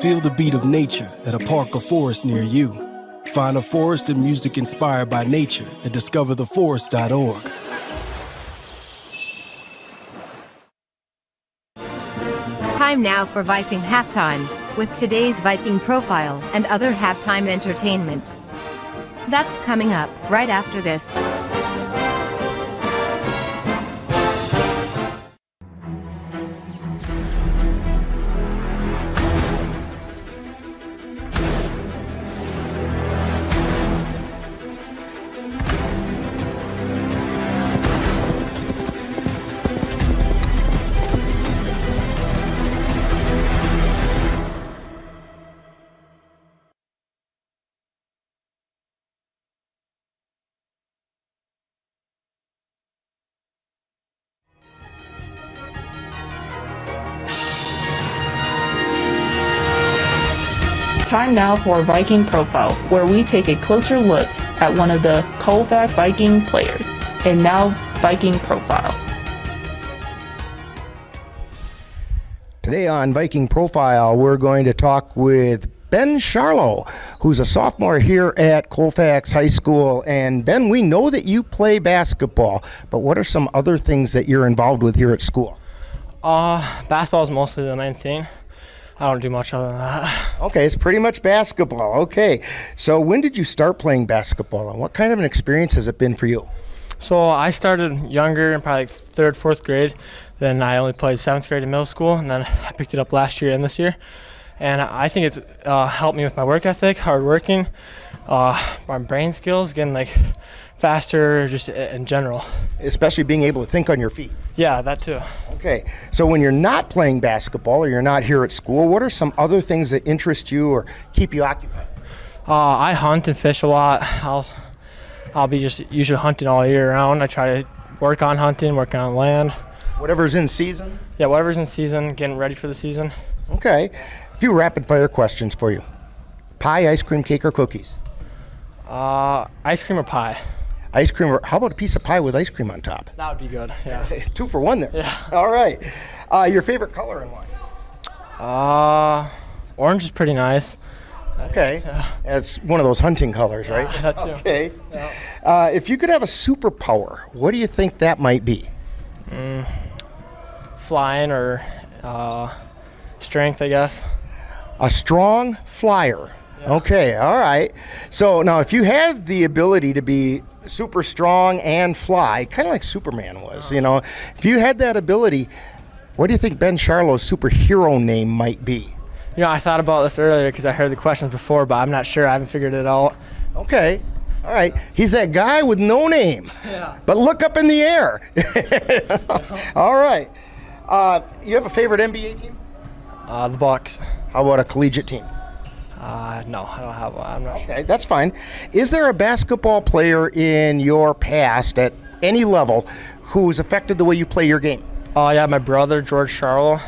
Feel the beat of nature at a park or forest near you. Find a forest and music inspired by nature at discovertheforest.org. Time now for Viking Halftime, with today's Viking profile and other halftime entertainment. That's coming up right after this. Time now for Viking Profile, where we take a closer look at one of the Colfax Viking players. And now, Viking Profile. Today on Viking Profile, we're going to talk with Ben Charlo, who's a sophomore here at Colfax High School. And Ben, we know that you play basketball, but what are some other things that you're involved with here at school? Basketball is mostly the main thing. I don't do much other than that. Okay, it's pretty much basketball. Okay, so when did you start playing basketball, and what kind of an experience has it been for you? So I started younger, in probably like 3rd, 4th grade. Then I only played 7th grade in middle school, and then I picked it up last year and this year. And I think it's helped me with my work ethic, hard working, my brain skills, getting like faster, just in general. Especially being able to think on your feet. Yeah, that too. Okay, so when you're not playing basketball or you're not here at school, what are some other things that interest you or keep you occupied? I hunt and fish a lot. I'll be just usually hunting all year round. I try to work on hunting, working on land. Whatever's in season? Yeah, whatever's in season, getting ready for the season. Okay. A few rapid fire questions for you. Pie, ice cream, cake, or cookies? Ice cream or pie? Ice cream, or how about a piece of pie with ice cream on top? That would be good, yeah. 2 for 1 there. Yeah. All right. Your favorite color and why? Orange is pretty nice. Okay. Yeah. It's one of those hunting colors, right? Yeah, that too. Okay. Yeah. If you could have a superpower, what do you think that might be? Flying or strength, I guess. A strong flyer. Yeah. Okay, all right. So now if you had the ability to be super strong and fly, kind of like Superman was, you know, if you had that ability, what do you think Ben Charlo's superhero name might be? You know, I thought about this earlier because I heard the questions before, but I'm not sure. I haven't figured it out. Okay. All right. He's that guy with no name. Yeah. But look up in the air. All right. You have a favorite NBA team? The Bucks. How about a collegiate team? No, I don't have one. I'm not sure. Okay, that's fine. Is there a basketball player in your past at any level who's affected the way you play your game? Yeah, my brother, George Charlo.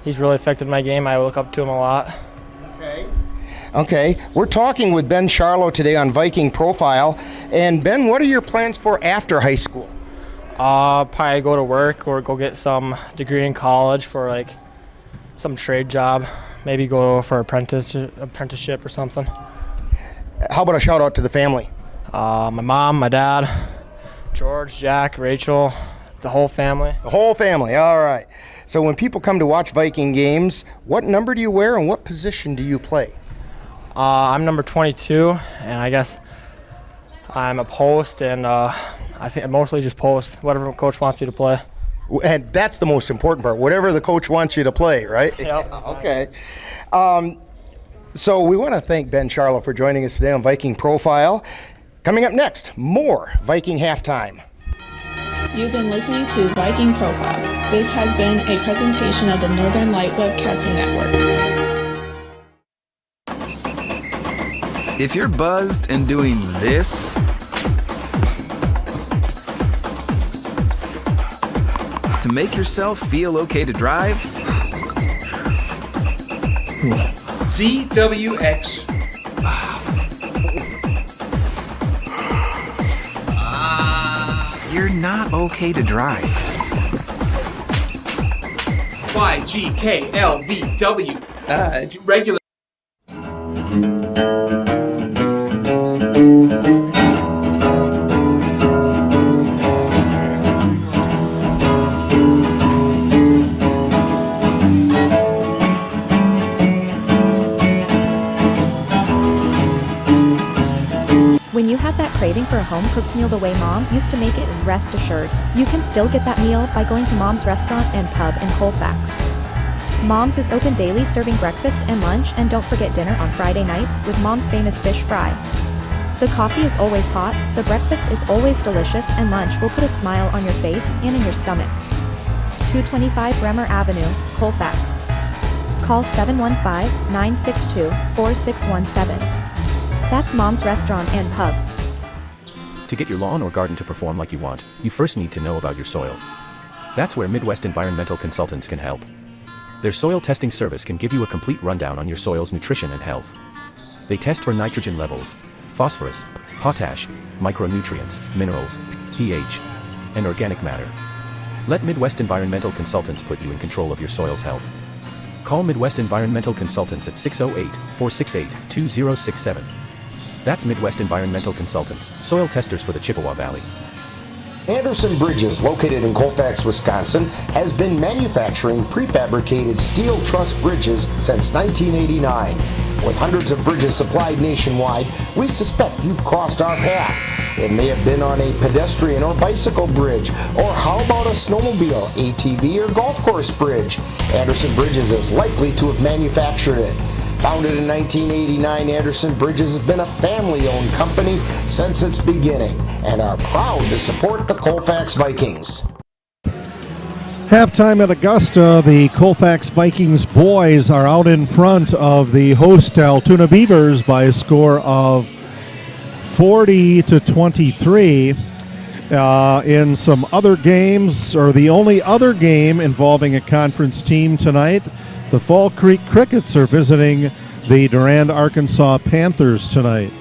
He's really affected my game. I look up to him a lot. Okay, we're talking with Ben Charlo today on Viking Profile. And Ben, what are your plans for after high school? Probably go to work or go get some degree in college for like some trade job. Maybe go for apprenticeship or something. How about a shout out to the family? My mom, my dad, George, Jack, Rachel, the whole family. The whole family, all right. So when people come to watch Viking games, what number do you wear and what position do you play? I'm number 22, and I guess I'm a post, and I think I mostly just post, whatever coach wants me to play. And that's the most important part, whatever the coach wants you to play, right? Yep, exactly. Okay. So we want to thank Ben Charlo for joining us today on Viking Profile. Coming up next, more Viking Halftime. You've been listening to Viking Profile. This has been a presentation of the Northern Light Webcasting Network. If you're buzzed and doing this, to make yourself feel okay to drive, ZWX. You're not okay to drive. YGKLVW. Regular. When you have that craving for a home-cooked meal the way Mom used to make it, rest assured, you can still get that meal by going to Mom's Restaurant and Pub in Colfax. Mom's is open daily, serving breakfast and lunch, and don't forget dinner on Friday nights with Mom's famous fish fry. The coffee is always hot, the breakfast is always delicious, and lunch will put a smile on your face and in your stomach. 225 Bremer Avenue, Colfax. Call 715-962-4617. That's Mom's Restaurant and Pub. To get your lawn or garden to perform like you want, you first need to know about your soil. That's where Midwest Environmental Consultants can help. Their soil testing service can give you a complete rundown on your soil's nutrition and health. They test for nitrogen levels, phosphorus, potash, micronutrients, minerals, pH, and organic matter. Let Midwest Environmental Consultants put you in control of your soil's health. Call Midwest Environmental Consultants at 608-468-2067. That's Midwest Environmental Consultants, soil testers for the Chippewa Valley. Anderson Bridges, located in Colfax, Wisconsin, has been manufacturing prefabricated steel truss bridges since 1989. With hundreds of bridges supplied nationwide, we suspect you've crossed our path. It may have been on a pedestrian or bicycle bridge, or how about a snowmobile, ATV, or golf course bridge? Anderson Bridges is likely to have manufactured it. Founded in 1989, Anderson Bridges has been a family-owned company since its beginning and are proud to support the Colfax Vikings. Halftime at Augusta, the Colfax Vikings boys are out in front of the host Altoona Beavers by a score of 40-23. In some other games, or the only other game involving a conference team tonight, the Fall Creek Crickets are visiting the Durand, Arkansas Panthers tonight.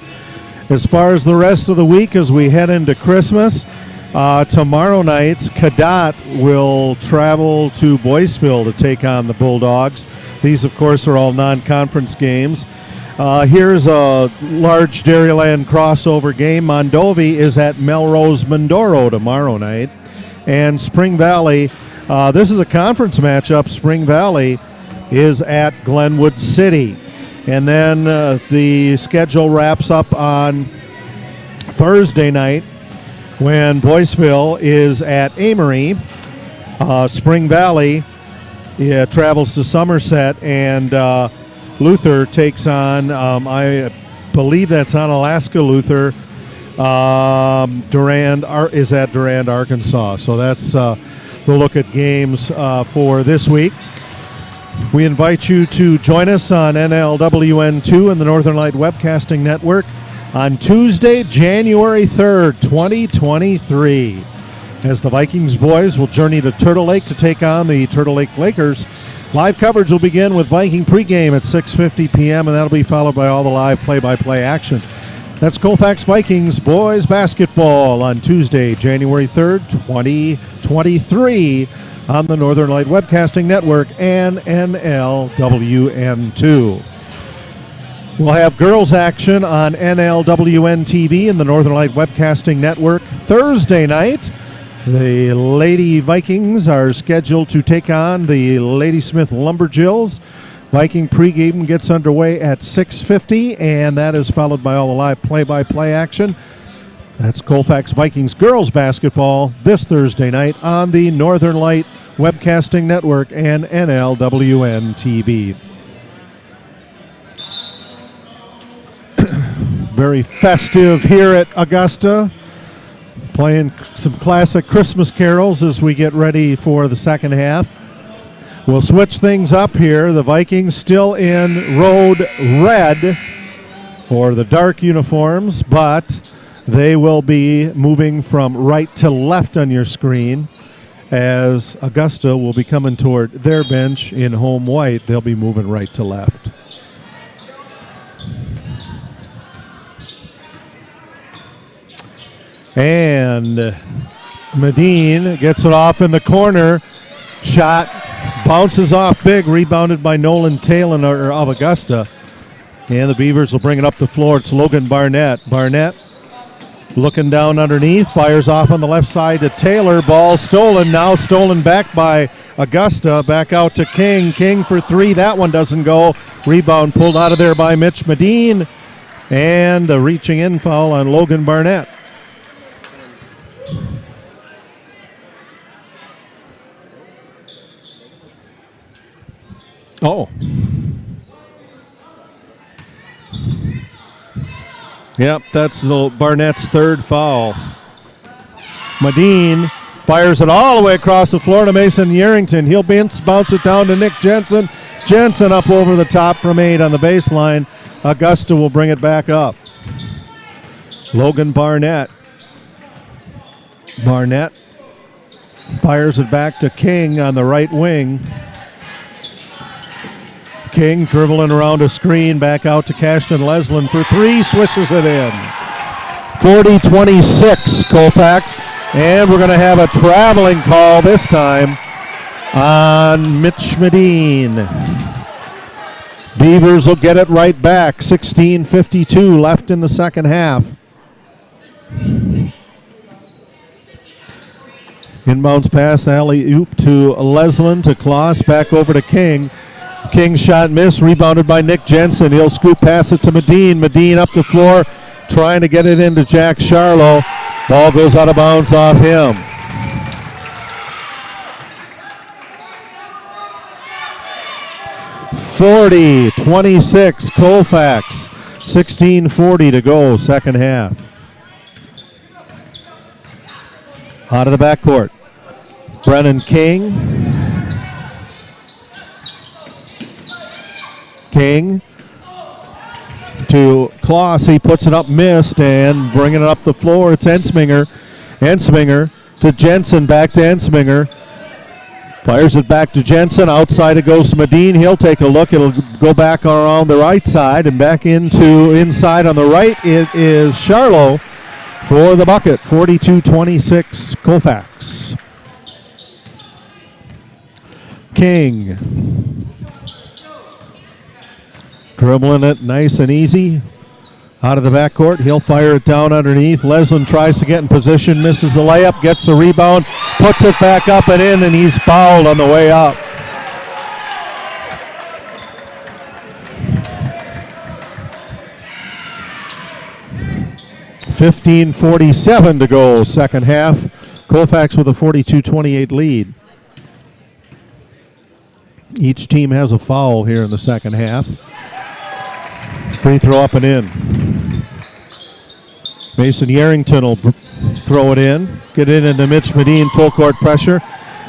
As far as the rest of the week, as we head into Christmas, tomorrow night, Cadott will travel to Boyceville to take on the Bulldogs. These, of course, are all non-conference games. Here's a large Dairyland crossover game. Mondovi is at Melrose Mindoro tomorrow night. And Spring Valley, this is a conference matchup. Spring Valley is at Glenwood City. And then the schedule wraps up on Thursday night when Boyceville is at Amory. Spring Valley travels to Somerset, and Luther takes on, I believe that's on Alaska Luther. Durand is at Durand, Arkansas. So that's the look at games for this week. We invite you to join us on NLWN2 and the Northern Light Webcasting Network on Tuesday, January 3rd, 2023, as the Vikings boys will journey to Turtle Lake to take on the Turtle Lake Lakers. Live coverage will begin with Viking pregame at 6:50 p.m., and that'll be followed by all the live play-by-play action. That's Colfax Vikings Boys Basketball on Tuesday, January 3rd, 2023, on the Northern Light Webcasting Network and NLWN2. We'll have girls action on NLWN TV and the Northern Light Webcasting Network Thursday night. The Lady Vikings are scheduled to take on the Ladysmith Lumberjills. Viking pregame gets underway at 6:50, and that is followed by all the live play-by-play action. That's Colfax Vikings girls basketball this Thursday night on the Northern Light Webcasting Network and NLWN TV. Very festive here at Augusta, playing some classic Christmas carols as we get ready for the second half. We'll switch things up here. The Vikings still in road red, or the dark uniforms, but they will be moving from right to left on your screen as Augusta will be coming toward their bench in home white. They'll be moving right to left. And Medine gets it off in the corner. Shot bounces off big, rebounded by Nolan Taylor of Augusta. And the Beavers will bring it up the floor. It's Logan Barnett. Barnett looking down underneath, fires off on the left side to Taylor. Ball stolen, now stolen back by Augusta. Back out to King. King for three. That one doesn't go. Rebound pulled out of there by Mitch Medine. And a reaching in foul on Logan Barnett. Oh. Yep, that's Barnett's third foul. Medine fires it all the way across the floor to Mason Yerington. He'll bounce it down to Nick Jensen. Jensen up over the top from 8 on the baseline. Augusta will bring it back up. Logan Barnett. Barnett fires it back to King on the right wing. King dribbling around a screen, back out to Cashton Leslin for three, swishes it in. 40-26 Colfax, and we're going to have a traveling call this time on Mitch Medine. Beavers will get it right back. 16:52 left in the second half. Inbounds pass, alley-oop to Leslin, to Kloss, back over to King. King shot missed, rebounded by Nick Jensen. He'll scoop pass it to Medine. Medine up the floor, trying to get it into Jack Charlo. Ball goes out of bounds off him. (40-26) Colfax. 16:40 to go, second half. Out of the backcourt, Brennan King. King to Kloss. He puts it up, missed, and bringing it up the floor, it's Ensminger. Ensminger to Jensen, back to Ensminger. Fires it back to Jensen. Outside it goes to Medine. He'll take a look. It'll go back around the right side and back into inside on the right. It is Charlo for the bucket. 42-26 Colfax. King dribbling it nice and easy. Out of the backcourt, he'll fire it down underneath. Leslin tries to get in position, misses the layup, gets the rebound, puts it back up and in, and he's fouled on the way up. (15:47 to go, second half. Colfax with a 42-28 lead. Each team has a foul here in the second half. Free throw up and in. Mason Yarrington will throw it in. Get it into Mitch Medine, full court pressure.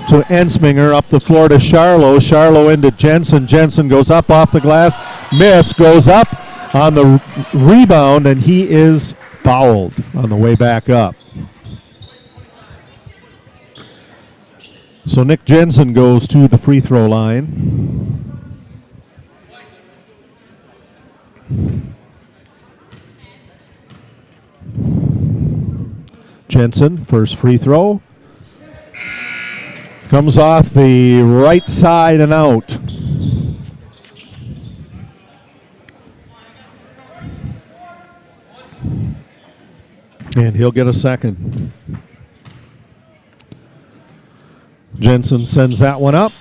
To Ensminger, up the floor to Charlo. Charlo into Jensen. Jensen goes up off the glass. Miss, goes up on the rebound, and he is fouled on the way back up. So Nick Jensen goes to the free throw line. Jensen, first free throw. Comes off the right side and out. And he'll get a second. Jensen sends that one up.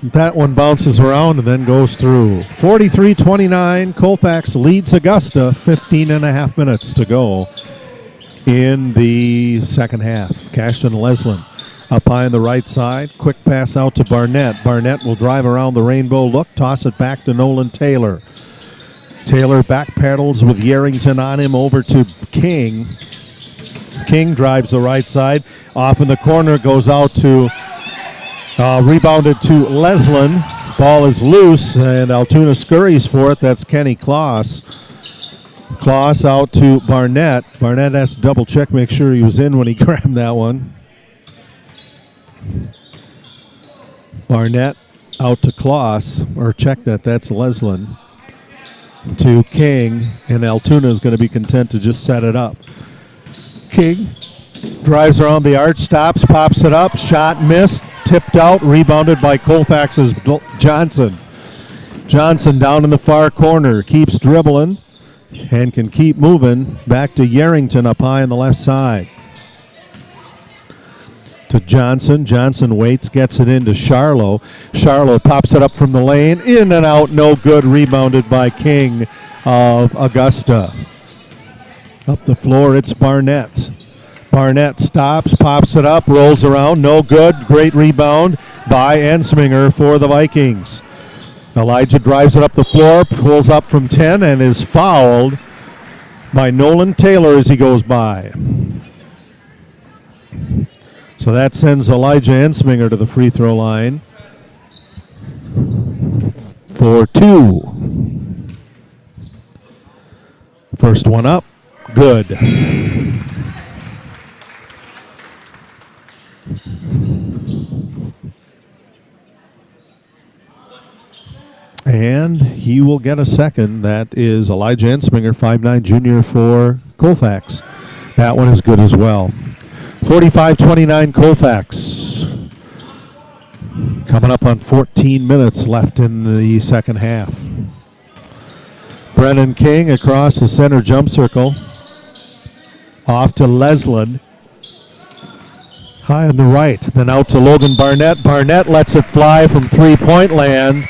That one bounces around and then goes through. 43-29, Colfax leads Augusta. 15 and a half minutes to go in the second half. Cashton Leslin up high on the right side. Quick pass out to Barnett. Barnett will drive around the rainbow look, toss it back to Nolan Taylor. Taylor back pedals with Yarrington on him over to King. King drives the right side. Off in the corner, goes out to rebounded to Leslin. Ball is loose, and Altoona scurries for it. That's Kenny Kloss. Kloss out to Barnett. Barnett has to double check, make sure he was in when he grabbed that one. Barnett out to Kloss, or check that, that's Leslin. To King, and Altoona is going to be content to just set it up. King drives around the arch, stops, pops it up, shot missed, tipped out, rebounded by Colfax's Johnson. Johnson down in the far corner, keeps dribbling and can keep moving. Back to Yarrington up high on the left side. To Johnson. Johnson waits, gets it into Charlo. Charlo pops it up from the lane, in and out, no good, rebounded by King of Augusta. Up the floor, it's Barnett. Barnett stops, pops it up, rolls around, no good. Great rebound by Ensminger for the Vikings. Elijah drives it up the floor, pulls up from 10, and is fouled by Nolan Taylor as he goes by. So that sends Elijah Ensminger to the free throw line for two. First one up, good. And he will get a second. That is Elijah Ensminger, 5'9" junior for Colfax. That one is good as well. 45-29 Colfax. Coming up on 14 minutes left in the second half. Brennan King across the center jump circle. Off to Leslin. High on the right. Then out to Logan Barnett. Barnett lets it fly from three-point land.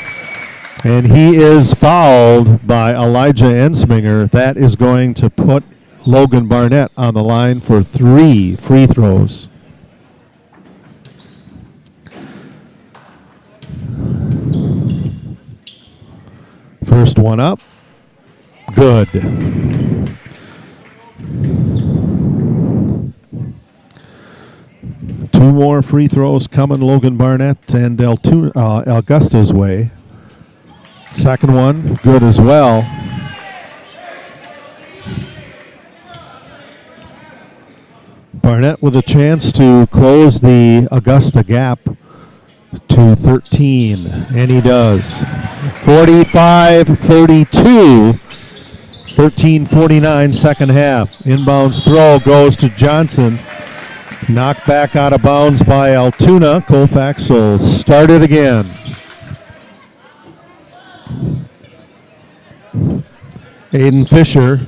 And he is fouled by Elijah Ensminger. That is going to put Logan Barnett on the line for 3 free throws. First one up. Good. Two more free throws coming Logan Barnett and Augusta's way. Second one, good as well. Barnett with a chance to close the Augusta gap to 13, and he does. 45-32, 13:49 second half. Inbounds throw goes to Johnson. Knocked back out of bounds by Altoona. Colfax will start it again. Aiden Fisher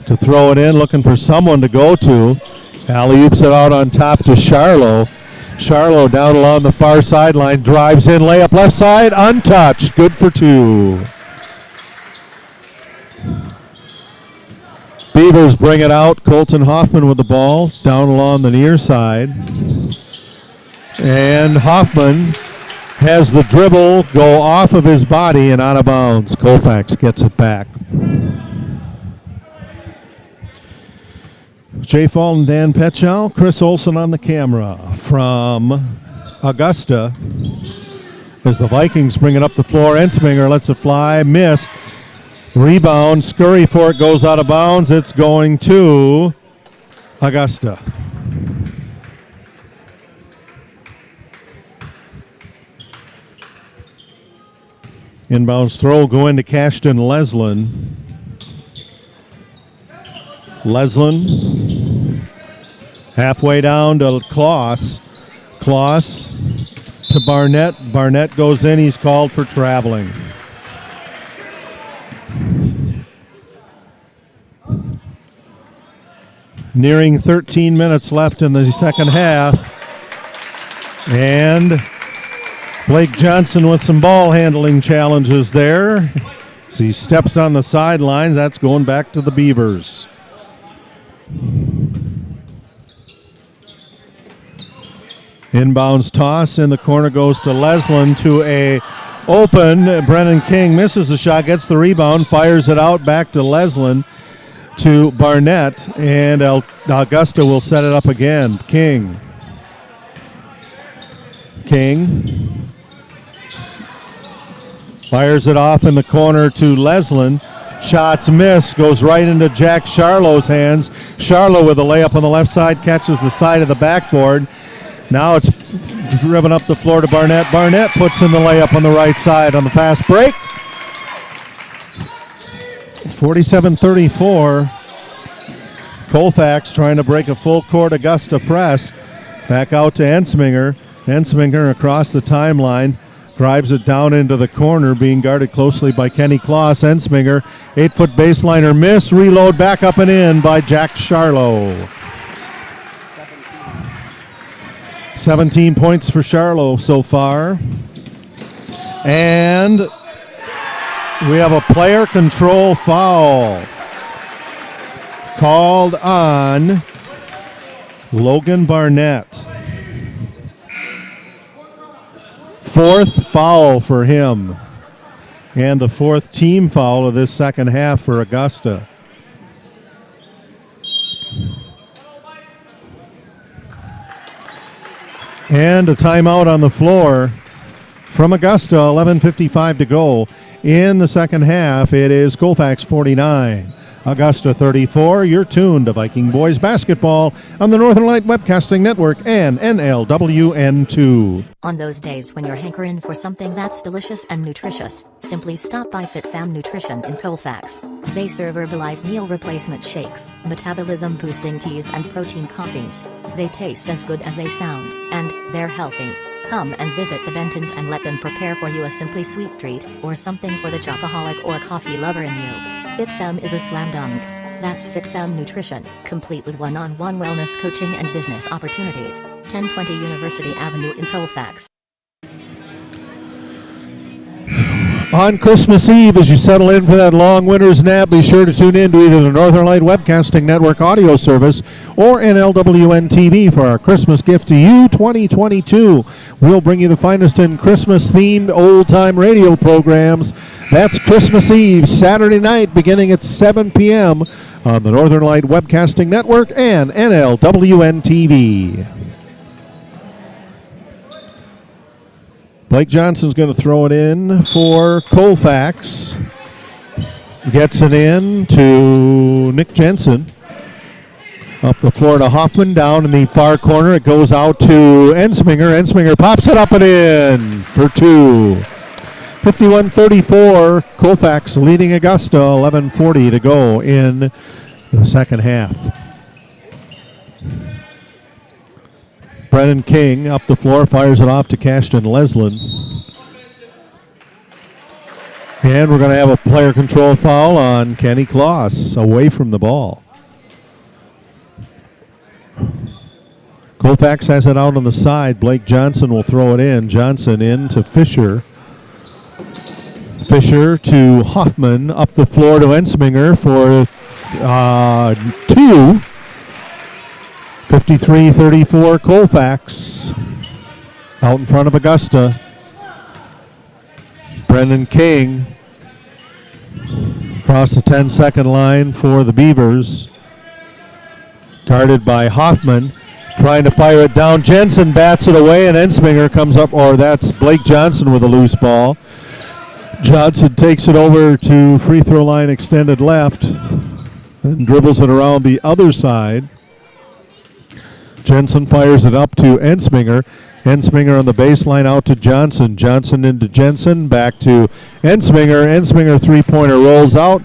to throw it in, looking for someone to go to. Alley-oops it out on top to Charlo. Charlo down along the far sideline, drives in, layup left side, untouched. Good for 2. Beavers bring it out. Colton Hoffman with the ball down along the near side. And Hoffman has the dribble go off of his body and out of bounds. Colfax gets it back. Jay Fall and Dan Petchow, Chris Olson on the camera from Augusta. As the Vikings bring it up the floor, Ensminger lets it fly, missed. Rebound, scurry for it, goes out of bounds. It's going to Augusta. Inbounds throw going to Cashton Leslin. Leslin halfway down to Kloss. Kloss to Barnett. Barnett goes in. He's called for traveling. Nearing 13 minutes left in the second half. And Blake Johnson with some ball handling challenges there. As he steps on the sidelines, that's going back to the Beavers. Inbounds toss in the corner goes to Leslin to a open. Brennan King misses the shot, gets the rebound, fires it out back to Leslin to Barnett, and Augusta will set it up again. King fires it off in the corner to Leslin. Shots missed, goes right into Jack Charlo's hands. Charlo with a layup on the left side, catches the side of the backboard. Now it's driven up the floor to Barnett. Barnett puts in the layup on the right side on the fast break. 47-34. Colfax trying to break a full court Augusta press. Back out to Ensminger. Ensminger across the timeline. Drives it down into the corner, being guarded closely by Kenny Kloss. Ensminger, 8-foot baseliner miss. Reload back up and in by Jack Charlo. 17 points for Charlo so far. And we have a player control foul called on Logan Barnett. Fourth foul for him. And the fourth team foul of this second half for Augusta. And a timeout on the floor from Augusta, 11:55 to go. In the second half, it is Colfax 49, Augusta 34. You're tuned to Viking Boys Basketball on the Northern Light Webcasting Network and NLWN2. On those days when you're hankering for something that's delicious and nutritious, simply stop by FitFam Nutrition in Colfax. They serve Herbalife meal replacement shakes, metabolism-boosting teas and protein coffees. They taste as good as they sound, and they're healthy. Come and visit the Bentons and let them prepare for you a simply sweet treat, or something for the chocoholic or coffee lover in you. FitFem is a slam dunk. That's FitFem Nutrition, complete with one-on-one wellness coaching and business opportunities. 1020 University Avenue in Colfax. On Christmas Eve, as you settle in for that long winter's nap, be sure to tune in to either the Northern Light Webcasting Network audio service or NLWN TV for our Christmas gift to you 2022. We'll bring you the finest in Christmas-themed old-time radio programs. That's Christmas Eve, Saturday night, beginning at 7 p.m. on the Northern Light Webcasting Network and NLWN TV. Blake Johnson's going to throw it in for Colfax. Gets it in to Nick Jensen. Up the floor to Hoffman, down in the far corner. It goes out to Ensminger. Ensminger pops it up and in for two. 51-34, Colfax leading Augusta, 11:40 to go in the second half. Brennan King up the floor, fires it off to Cashton Leslin. And we're going to have a player control foul on Kenny Kloss, away from the ball. Colfax has it out on the side. Blake Johnson will throw it in. Johnson in to Fisher. Fisher to Hoffman, up the floor to Ensminger for two. 53-34 Colfax out in front of Augusta. Brendan King across the 10-second line for the Beavers. Guarded by Hoffman, trying to fire it down. Jensen bats it away, and Ensminger comes up, or that's Blake Johnson with a loose ball. Johnson takes it over to free throw line extended left and dribbles it around the other side. Jensen fires it up to Ensminger. Ensminger on the baseline out to Johnson. Johnson into Jensen, back to Ensminger. Ensminger three-pointer rolls out.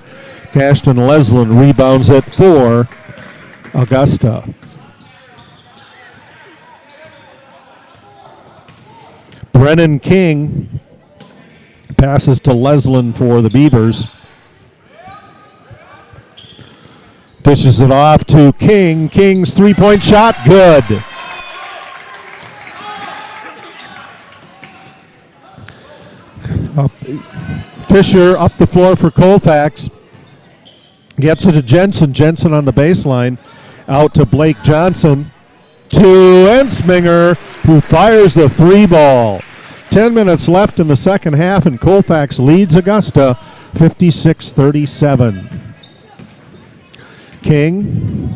Cashton Leslin rebounds it for Augusta. Brennan King passes to Leslin for the Beavers. Dishes it off to King. King's three-point shot, good. Fisher up the floor for Colfax. Gets it to Jensen. Jensen on the baseline. Out to Blake Johnson. To Ensminger, who fires the three ball. 10 minutes left in the second half, and Colfax leads Augusta 56-37. King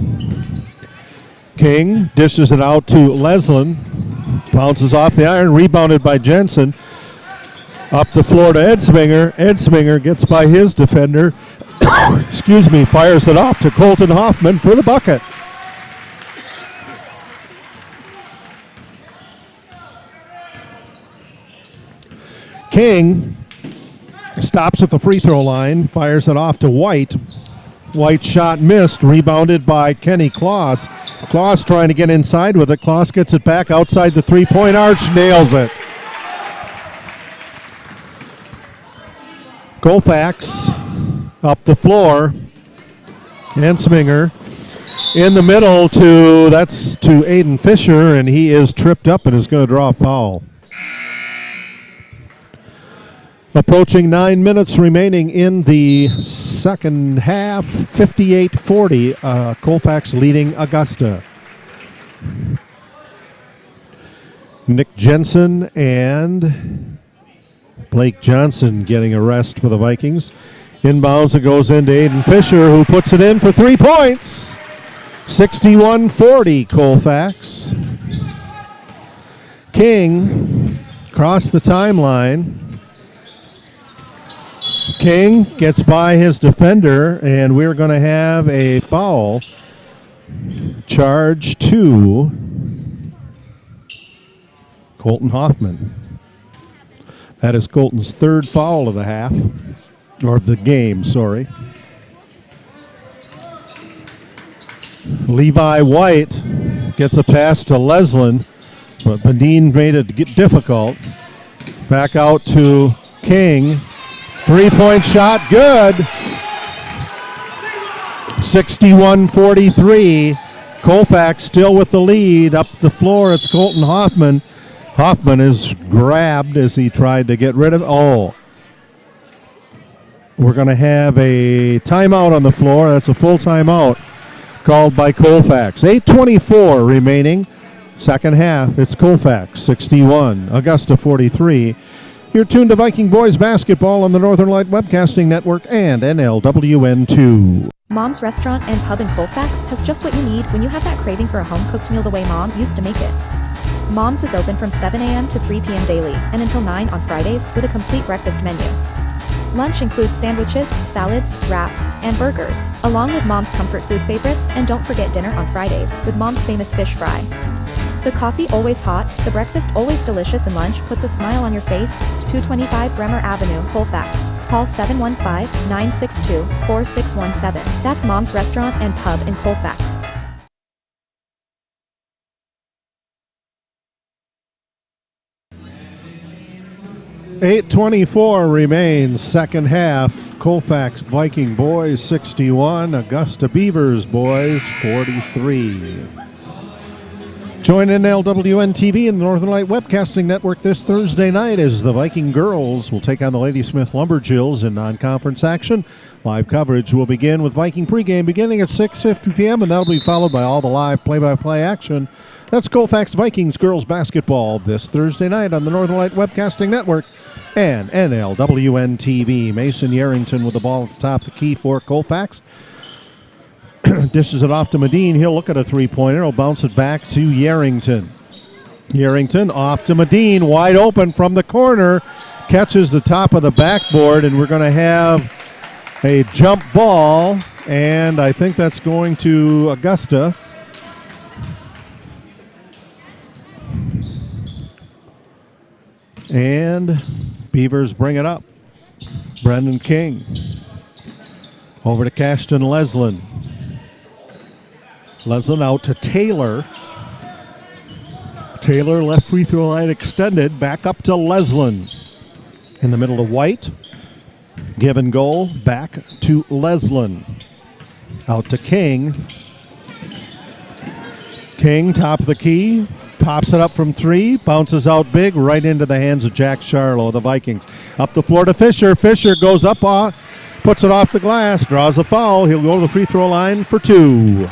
dishes it out to Leslin. Bounces off the iron, rebounded by Jensen. Up the floor to Ensminger. Ensminger gets by his defender. Fires it off to Colton Hoffman for the bucket. King stops at the free throw line, fires it off to White. White shot missed, rebounded by Kenny Kloss. Kloss trying to get inside with it. Kloss gets it back outside the three-point arch, nails it. Colfax up the floor. Ensminger in the middle to Aiden Fisher, and he is tripped up and is going to draw a foul. Approaching 9 minutes remaining in the second half, 58-40, Colfax leading Augusta. Nick Jensen and Blake Johnson getting a rest for the Vikings. Inbounds, it goes into Aiden Fisher, who puts it in for 3 points. 61-40, Colfax. King across the timeline. King gets by his defender, and we're going to have a foul charge to Colton Hoffman. That is Colton's third foul of the half, or of the game, sorry. Levi White gets a pass to Leslin, but Bedeen made it difficult. Back out to King. 3-point shot, good. 61-43. Colfax still with the lead. Up the floor, it's Colton Hoffman. Hoffman is grabbed as he tried to get rid of. Oh. We're going to have a timeout on the floor. That's a full timeout called by Colfax. 8:24 remaining. Second half, it's Colfax 61, Augusta 43. You're tuned to Viking Boys Basketball on the Northern Light Webcasting Network and NLWN2. Mom's Restaurant and Pub in Colfax has just what you need when you have that craving for a home-cooked meal the way Mom used to make it. Mom's is open from 7 a.m. to 3 p.m. daily and until 9 on Fridays with a complete breakfast menu. Lunch includes sandwiches, salads, wraps, and burgers, along with Mom's comfort food favorites, and don't forget dinner on Fridays with Mom's famous fish fry. The coffee always hot, the breakfast always delicious, and lunch puts a smile on your face. 225 Bremer Avenue, Colfax. Call 715-962-4617. That's Mom's Restaurant and Pub in Colfax. $8:24 remains, second half. Colfax Viking Boys 61, Augusta Beavers Boys 43. Join NLWN TV and the Northern Light Webcasting Network this Thursday night as the Viking girls will take on the Ladysmith Lumberjills in non-conference action. Live coverage will begin with Viking pregame beginning at 6:50 p.m. and that'll be followed by all the live play-by-play action. That's Colfax Vikings girls basketball this Thursday night on the Northern Light Webcasting Network and NLWN TV. Mason Yarrington with the ball at the top of the key for Colfax. Dishes it off to Medine. He'll look at a three-pointer. He'll bounce it back to Yarrington. Yarrington off to Medine. Wide open from the corner. Catches the top of the backboard, and we're going to have a jump ball, and I think that's going to Augusta. And Beavers bring it up. Brendan King. Over to Cashton Leslin. Leslin out to Taylor. Taylor left free throw line extended. Back up to Leslin. In the middle to White. Give and goal. Back to Leslin. Out to King. King, top of the key. Pops it up from three. Bounces out big. Right into the hands of Jack Charlo, the Vikings. Up the floor to Fisher. Fisher goes up. Puts it off the glass. Draws a foul. He'll go to the free throw line for two.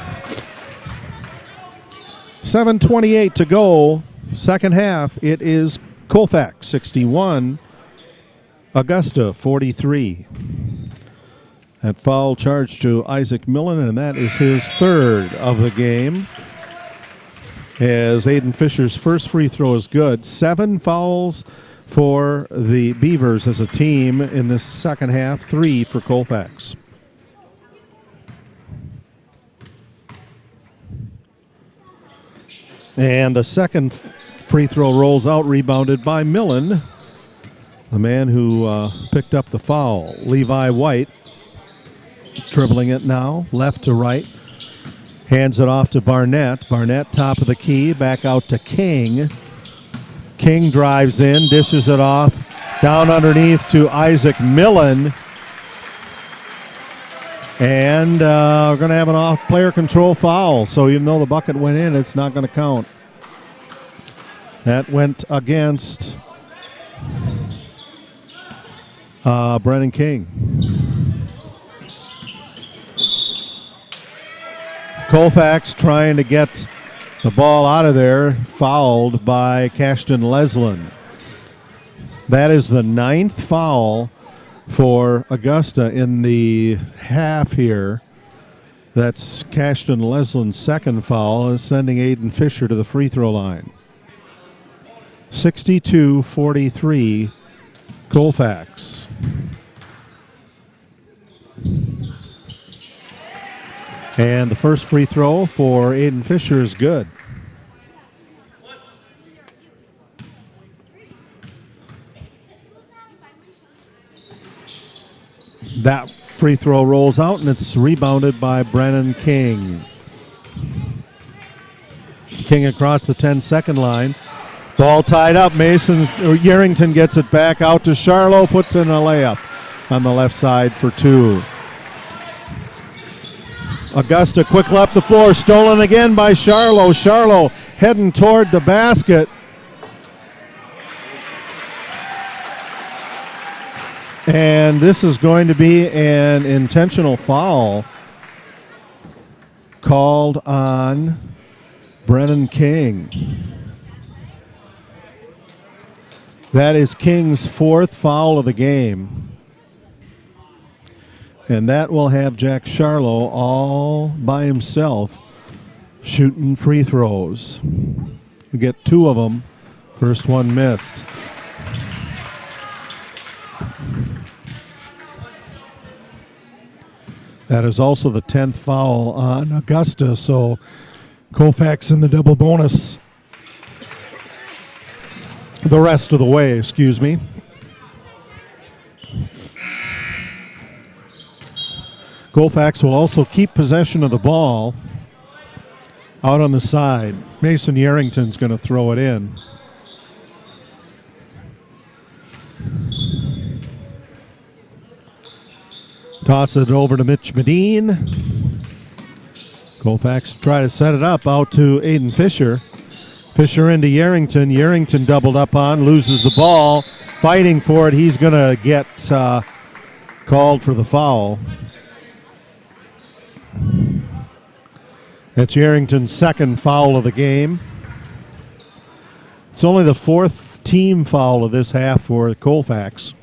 7:28 to go. Second half. It is Colfax 61, Augusta 43. That foul charge to Isaac Millen, and that is his third of the game. As Aiden Fisher's first free throw is good. 7 fouls for the Beavers as a team in this second half. 3 for Colfax. And the second free throw rolls out, rebounded by Millen, the man who picked up the foul. Levi White dribbling it now, left to right. Hands it off to Barnett. Barnett top of the key, back out to King. King drives in, dishes it off, down underneath to Isaac Millen. And we're going to have an off-player control foul. So even though the bucket went in, it's not going to count. That went against Brennan King. Colfax trying to get the ball out of there, fouled by Cashton Leslin. That is the 9th foul for Augusta in the half here. That's Cashton Leslin's second foul, is sending Aiden Fisher to the free throw line. 62-43 Colfax. And the first free throw for Aiden Fisher is good. That free throw rolls out, and it's rebounded by Brennan King. King across the 10-second line. Ball tied up. Yerington gets it back out to Charlo, puts in a layup on the left side for two. Augusta quickly up the floor, stolen again by Charlo. Charlo heading toward the basket. And this is going to be an intentional foul called on Brennan King. That is King's fourth foul of the game. And that will have Jack Charlo all by himself shooting free throws. We get two of them. First one missed. That is also the 10th foul on Augusta, so Colfax in the double bonus the rest of the way, excuse me. Colfax will also keep possession of the ball out on the side. Mason Yerington's going to throw it in. Toss it over to Mitch Medine. Colfax try to set it up out to Aiden Fisher. Fisher into Yerington. Yerington doubled up on, loses the ball. Fighting for it. He's going to get called for the foul. That's Yerington's second foul of the game. It's only the fourth team foul of this half for Colfax.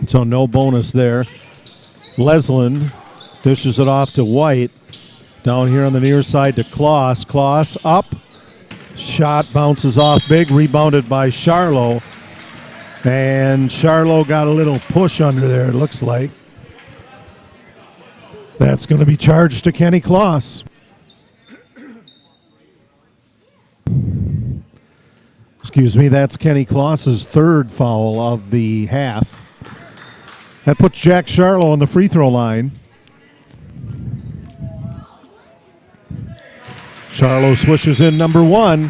So no bonus there. Lesland dishes it off to White. Down here on the near side to Kloss. Kloss up. Shot bounces off big. Rebounded by Charlo. And Charlo got a little push under there, it looks like. That's going to be charged to Kenny Kloss. Excuse me, that's Kenny Kloss's third foul of the half. That puts Jack Charlo on the free throw line. Charlo swishes in number one.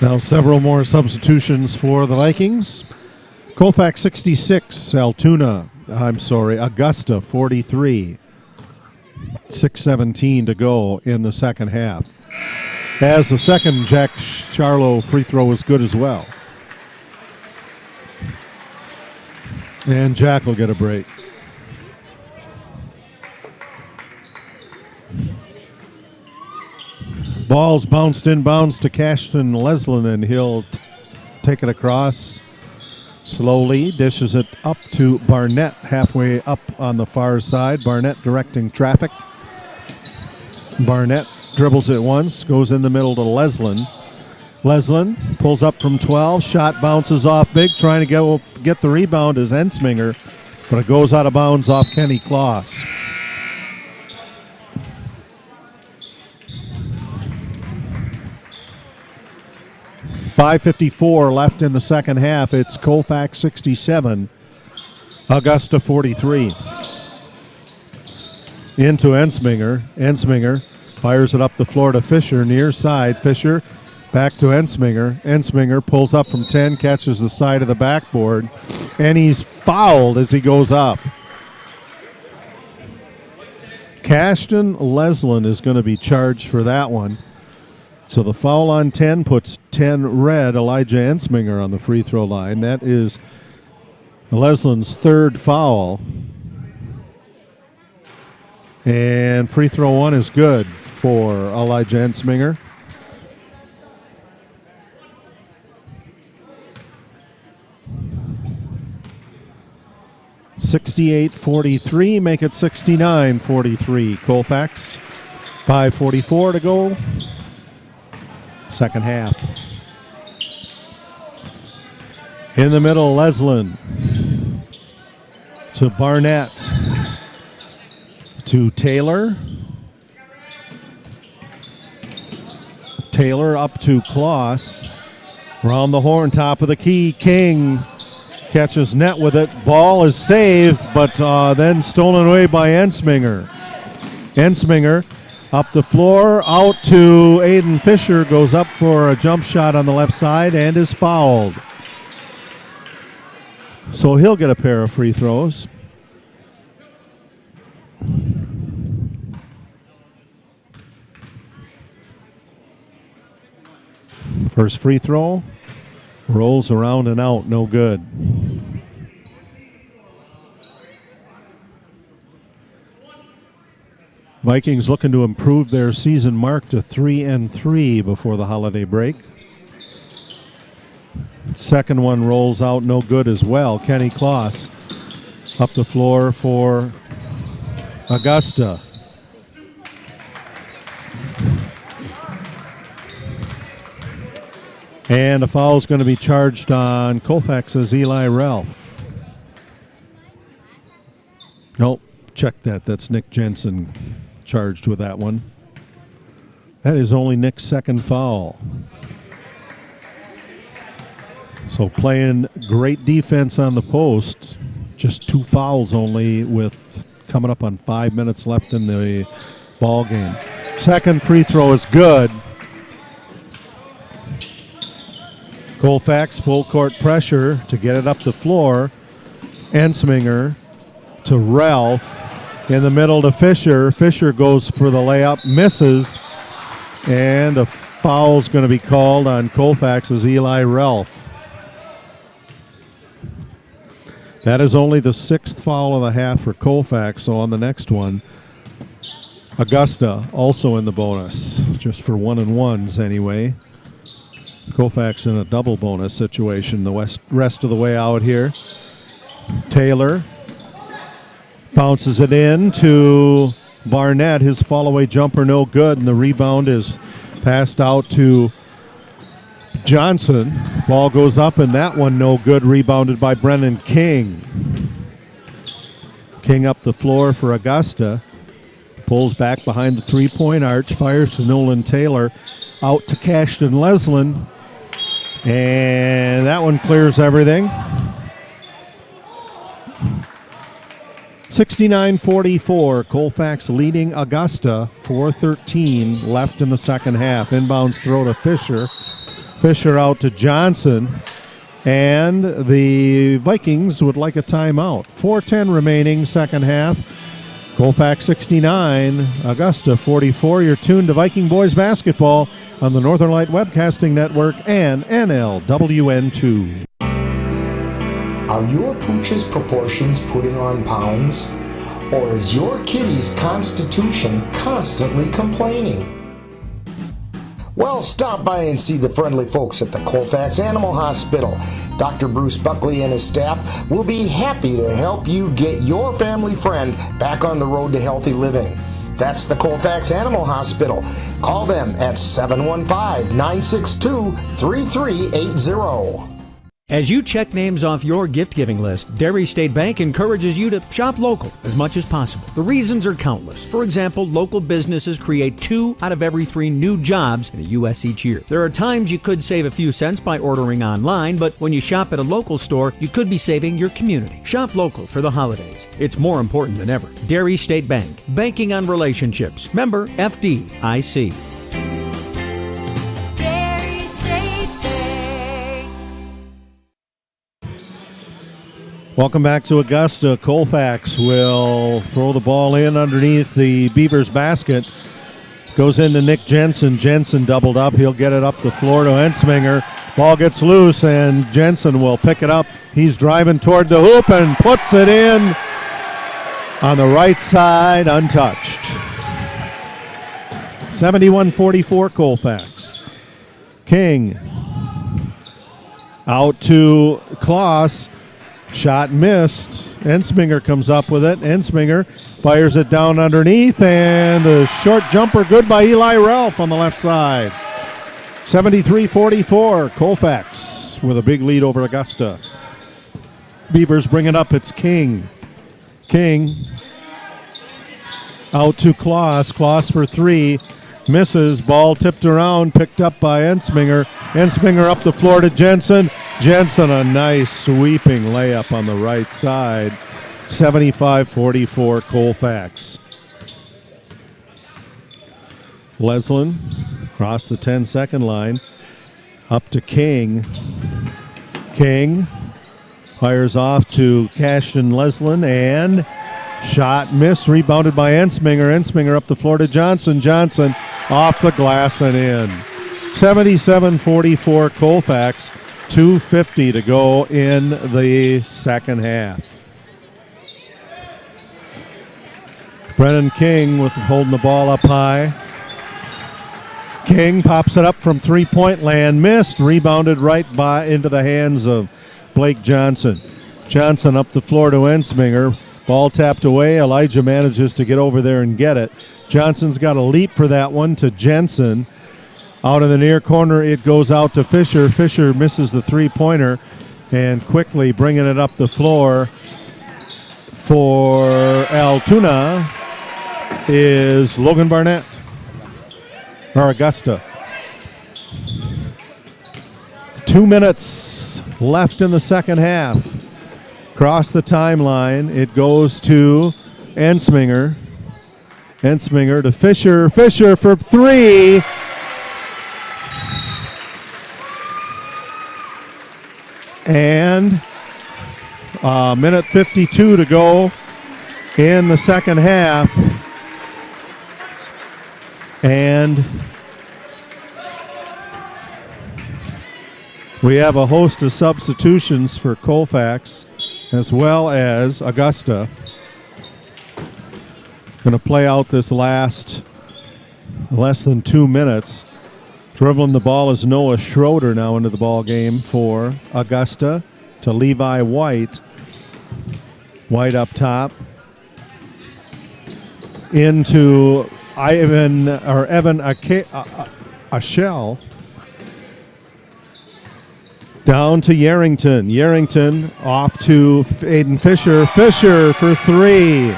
Now several more substitutions for the Vikings. Colfax 66, Augusta 43. 6:17 to go in the second half. As the second Jack Charlo free throw was good as well. And Jack will get a break. Ball's bounced inbounds to Cashton Lesland, and he'll take it across slowly. Dishes it up to Barnett, halfway up on the far side. Barnett directing traffic. Barnett dribbles it once, goes in the middle to Lesland. Lesland pulls up from 12. Shot bounces off big, trying to get the rebound is Ensminger, but it goes out of bounds off Kenny Kloss. .554 left in the second half. It's Colfax 67, Augusta 43. Into Ensminger. Ensminger fires it up the floor to Fisher, near side. Fisher back to Ensminger. Ensminger pulls up from 10, catches the side of the backboard, and he's fouled as he goes up. Cashton Lesland is going to be charged for that one. So the foul on 10 puts 10 red Elijah Ensminger on the free throw line. That is Lesland's third foul. And free throw one is good for Elijah Ensminger. .68-43, make it 69-43. Colfax, 5:44 to go. second half. In the middle, Leslin to Barnett to Taylor. Taylor up to Kloss. Around the horn, top of the key, King catches net with it. Ball is saved, but then stolen away by Ensminger. Ensminger up the floor, out to Aiden Fisher, goes up for a jump shot on the left side and is fouled. So he'll get a pair of free throws. First free throw, rolls around and out, no good. Vikings looking to improve their season mark to 3-3 before the holiday break. Second one rolls out, no good as well. Kenny Kloss up the floor for Augusta. And a foul is going to be charged on Colfax's Eli Ralph. Nope, check that. That's Nick Jensen charged with that one. That is only Nick's second foul. So playing great defense on the post. Just 2 fouls only with coming up on 5 minutes left in the ball game. Second free throw is good. Colfax full court pressure to get it up the floor. Ensminger to Ralph. In the middle to Fisher. Fisher goes for the layup, misses. And a foul's going to be called on Colfax's Eli Ralph. That is only the 6th foul of the half for Colfax. So on the next one, Augusta also in the bonus. Just for 1-and-1s anyway. Colfax in a double bonus situation the rest of the way out here. Taylor bounces it in to Barnett. His fall-away jumper no good, and the rebound is passed out to Johnson. Ball goes up, and that one no good, rebounded by Brennan King. King up the floor for Augusta. Pulls back behind the three-point arch, fires to Nolan Taylor. Out to Cashton Leslin. And that one clears everything. 69-44, Colfax leading Augusta, 4:13 left in the second half. Inbounds throw to Fisher. Fisher out to Johnson. And the Vikings would like a timeout. 4:10 remaining, second half. Colfax 69, Augusta 44. You're tuned to Viking Boys Basketball on the Northern Light Webcasting Network and NLWN2. Are your pooch's proportions putting on pounds? Or is your kitty's constitution constantly complaining? Well, stop by and see the friendly folks at the Colfax Animal Hospital. Dr. Bruce Buckley and his staff will be happy to help you get your family friend back on the road to healthy living. That's the Colfax Animal Hospital. Call them at 715-962-3380. As you check names off your gift-giving list, Dairy State Bank encourages you to shop local as much as possible. The reasons are countless. For example, local businesses create 2 out of every 3 new jobs in the U.S. each year. There are times you could save a few cents by ordering online, but when you shop at a local store, you could be saving your community. Shop local for the holidays. It's more important than ever. Dairy State Bank. Banking on relationships. Member FDIC. Welcome back to Augusta. Colfax will throw the ball in underneath the Beavers basket. Goes into Nick Jensen. Jensen doubled up. He'll get it up the floor to Ensminger. Ball gets loose, and Jensen will pick it up. He's driving toward the hoop and puts it in on the right side, untouched. 71-44 Colfax. King out to Kloss. Shot missed. Ensminger comes up with it. Ensminger fires it down underneath, and the short jumper good by Eli Ralph on the left side. 73-44, Colfax with a big lead over Augusta. Beavers bring it up. It's King. King out to Kloss. Kloss for three. Misses. Ball tipped around. Picked up by Ensminger. Ensminger up the floor to Jensen. Jensen, a nice sweeping layup on the right side. 75-44, Colfax. Leslin across the 10-second line. Up to King. King fires off to Cashton Leslin, and shot miss, rebounded by Ensminger. Ensminger up the floor to Johnson. Johnson off the glass and in. 77-44 Colfax. 2:50 to go in the second half. Brennan King with holding the ball up high. King pops it up from three-point land. Missed. Rebounded right into the hands of Blake Johnson. Johnson up the floor to Ensminger. Ball tapped away. Elijah manages to get over there and get it. Johnson's got a leap for that one to Jensen. Out in the near corner, it goes out to Fisher. Fisher misses the three-pointer, and quickly bringing it up the floor for Altoona is Logan Barnett, or Augusta. 2 minutes left in the second half. Across the timeline, it goes to Ensminger. Ensminger to Fisher. Fisher for three. And minute 52 to go in the second half. And we have a host of substitutions for Colfax as well as Augusta. Going to play out this last less than 2 minutes. Dribbling the ball is Noah Schroeder now into the ball game for Augusta to Levi White. White up top. Into Evan Ashell. Down to Yarrington. Yarrington off to Aiden Fisher. Fisher for three.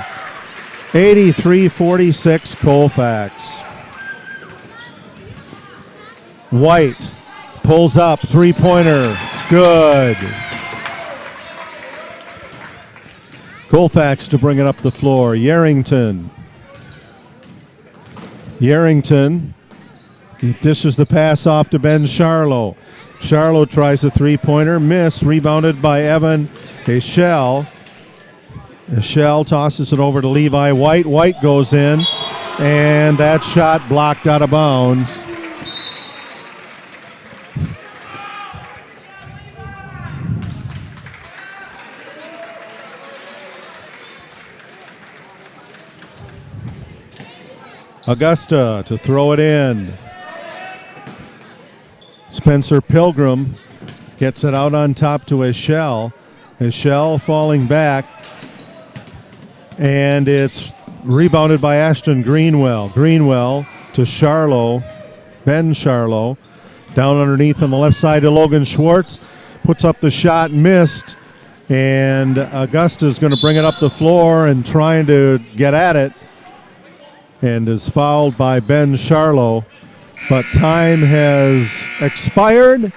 83-46 Colfax. White pulls up, three-pointer, good. Colfax to bring it up the floor. Yarrington. Yarrington dishes the pass off to Ben Charlo. Charlo tries a three-pointer, missed, rebounded by Evan Eschel. Eschel tosses it over to Levi White. White goes in, and that shot blocked out of bounds. Augusta to throw it in. Spencer Pilgrim gets it out on top to Eschel. Eschel falling back. And it's rebounded by Ashton Greenwell. Greenwell to Charlo. Ben Charlo. Down underneath on the left side to Logan Schwartz. Puts up the shot, missed. And Augusta's going to bring it up the floor and trying to get at it. And is fouled by Ben Charlo. But time has expired.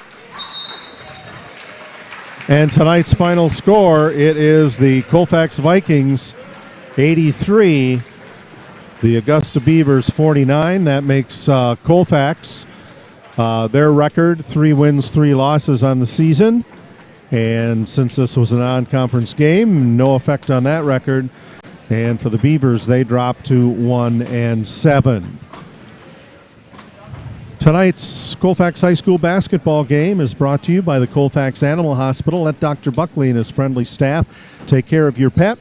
And tonight's final score, it is the Colfax Vikings 83, the Augusta Beavers 49. That makes Colfax their record 3 wins, 3 losses on the season. And since this was a non-conference game, no effect on that record. And for the Beavers, they dropped to 1-7. Tonight's Colfax High School basketball game is brought to you by the Colfax Animal Hospital. Let Dr. Buckley and his friendly staff take care of your pet.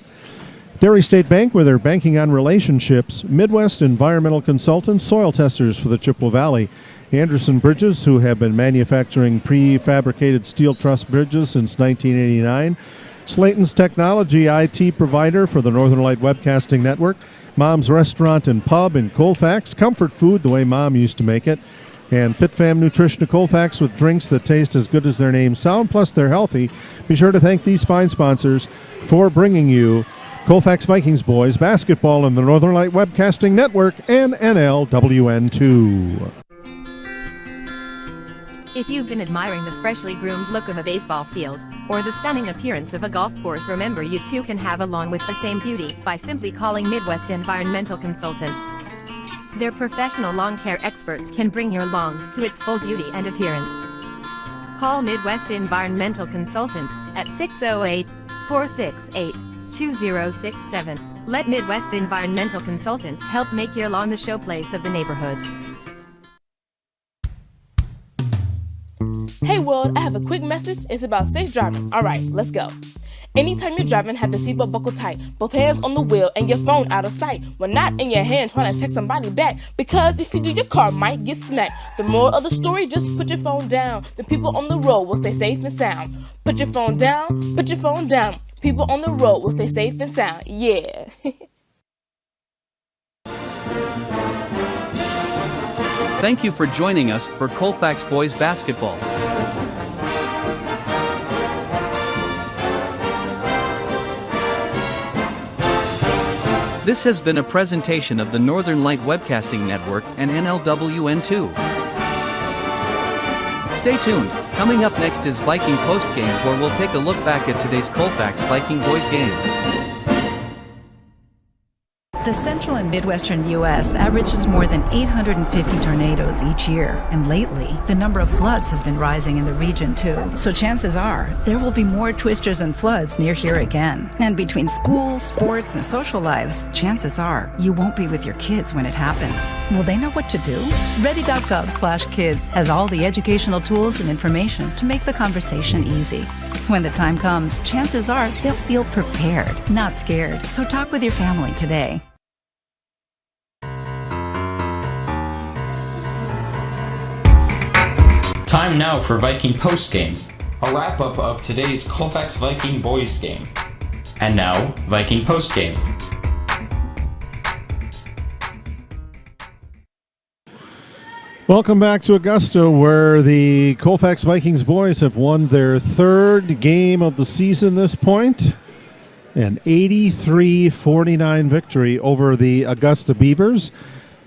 Dairy State Bank, where they're banking on relationships. Midwest Environmental Consultants, soil testers for the Chippewa Valley. Anderson Bridges, who have been manufacturing prefabricated steel truss bridges since 1989. Slayton's Technology, IT provider for the Northern Light Webcasting Network. Mom's Restaurant and Pub in Colfax. Comfort food the way Mom used to make it. And FitFam Nutrition of Colfax with drinks that taste as good as their names sound, plus they're healthy. Be sure to thank these fine sponsors for bringing you Colfax Vikings Boys Basketball in the Northern Light Webcasting Network and NLWN2. If you've been admiring the freshly groomed look of a baseball field, or the stunning appearance of a golf course, remember you too can have a lawn with the same beauty by simply calling Midwest Environmental Consultants. Their professional lawn care experts can bring your lawn to its full beauty and appearance. Call Midwest Environmental Consultants at 608-468-2067. Let Midwest Environmental Consultants help make your lawn the showplace of the neighborhood. Hey world, I have a quick message. It's about safe driving. Alright, let's go. Anytime you're driving, have the seatbelt buckled tight, both hands on the wheel and your phone out of sight. When not in your hand, trying to text somebody back, because if you do, your car might get smacked. The moral of the story, just put your phone down. The people on the road will stay safe and sound. Put your phone down, put your phone down. People on the road will stay safe and sound. Yeah. Thank you for joining us for Colfax Boys Basketball. This has been a presentation of the Northern Light Webcasting Network and NLWN2. Stay tuned. Coming up next is Viking Post Game, where we'll take a look back at today's Colfax Viking Boys game. The central and midwestern U.S. averages more than 850 tornadoes each year, and lately, the number of floods has been rising in the region too. So chances are, there will be more twisters and floods near here again. And between school, sports, and social lives, chances are, you won't be with your kids when it happens. Will they know what to do? Ready.gov/kids has all the educational tools and information to make the conversation easy. When the time comes, chances are they'll feel prepared, not scared. So talk with your family today. Time now for Viking Post Game, a wrap-up of today's Colfax Viking Boys game. And now, Viking Post Game. Welcome back to Augusta, where the Colfax Vikings boys have won their third game of the season this point. An 83-49 victory over the Augusta Beavers.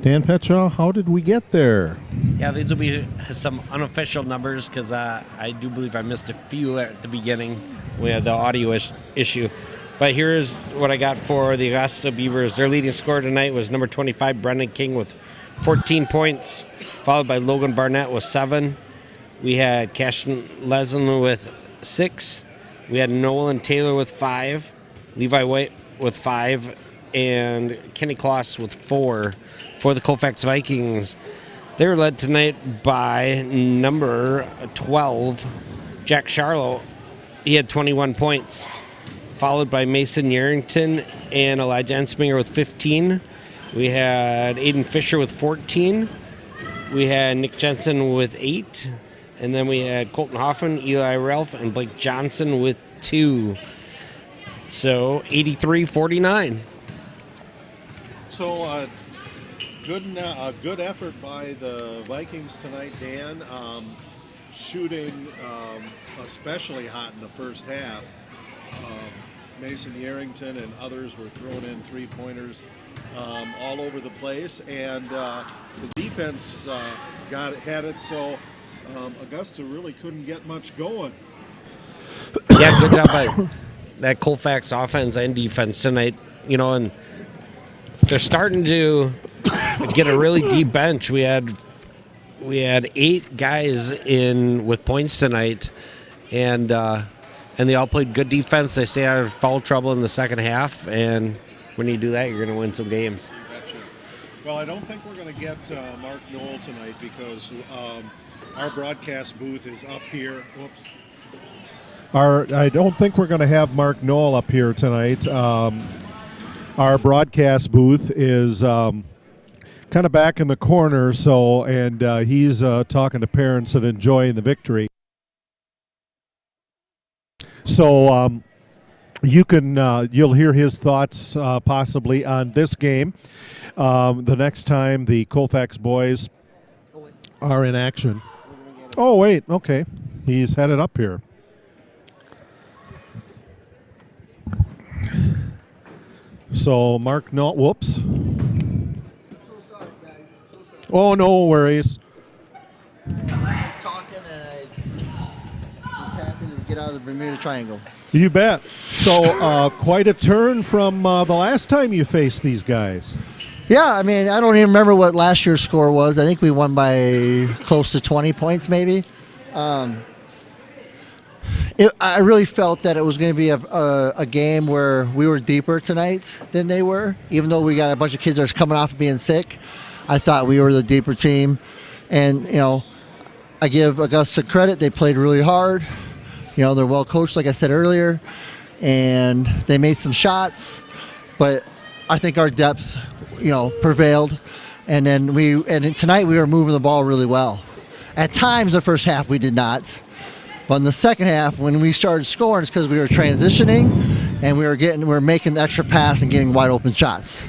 Dan Petraw, how did we get there? Yeah, these will be some unofficial numbers because I do believe I missed a few at the beginning. We had the audio issue. But here's what I got for the Augusta Beavers. Their leading scorer tonight was number 25, Brendan King, with 14 points, followed by Logan Barnett with 7. We had Cashin Leslin with 6. We had Nolan Taylor with 5. Levi White with 5. And Kenny Kloss with 4 for the Colfax Vikings. They were led tonight by number 12, Jack Charlo. He had 21 points, followed by Mason Yarrington and Elijah Ensminger with 15. We had Aiden Fisher with 14. We had Nick Jensen with 8. And then we had Colton Hoffman, Eli Ralph, and Blake Johnson with 2. So 83-49. So good effort by the Vikings tonight, Dan. Shooting especially hot in the first half. Mason Yarrington and others were throwing in three-pointers all over the place, and the defense had it, so Augusta really couldn't get much going. Yeah, good job by that Colfax offense and defense tonight. You know, and they're starting to get a really deep bench. We had 8 guys in with points tonight, and they all played good defense. They stayed out of foul trouble in the second half, and when you do that, you're going to win some games. Gotcha. Well, I don't think we're going to get Mark Knoll tonight because our broadcast booth is up here. Whoops. I don't think we're going to have Mark Knoll up here tonight. Our broadcast booth is kind of back in the corner, and he's talking to parents and enjoying the victory. So you'll hear his thoughts possibly on this game the next time the Colfax boys are in action. Oh, wait. Okay. He's headed up here. So, Mark, no, whoops. Oh, no worries. Talking, and I just happy to get out of the Bermuda Triangle. You bet. So, quite a turn from the last time you faced these guys. Yeah, I mean, I don't even remember what last year's score was. I think we won by close to 20 points, maybe. I really felt that it was going to be a game where we were deeper tonight than they were. Even though we got a bunch of kids that are coming off of being sick, I thought we were the deeper team. And, I give Augusta credit. They played really hard. They're well coached, like I said earlier. And they made some shots. But I think our depth, prevailed. And then tonight we were moving the ball really well. At times, the first half, we did not. But in the second half, when we started scoring, it's because we were transitioning and we were making the extra pass and getting wide open shots.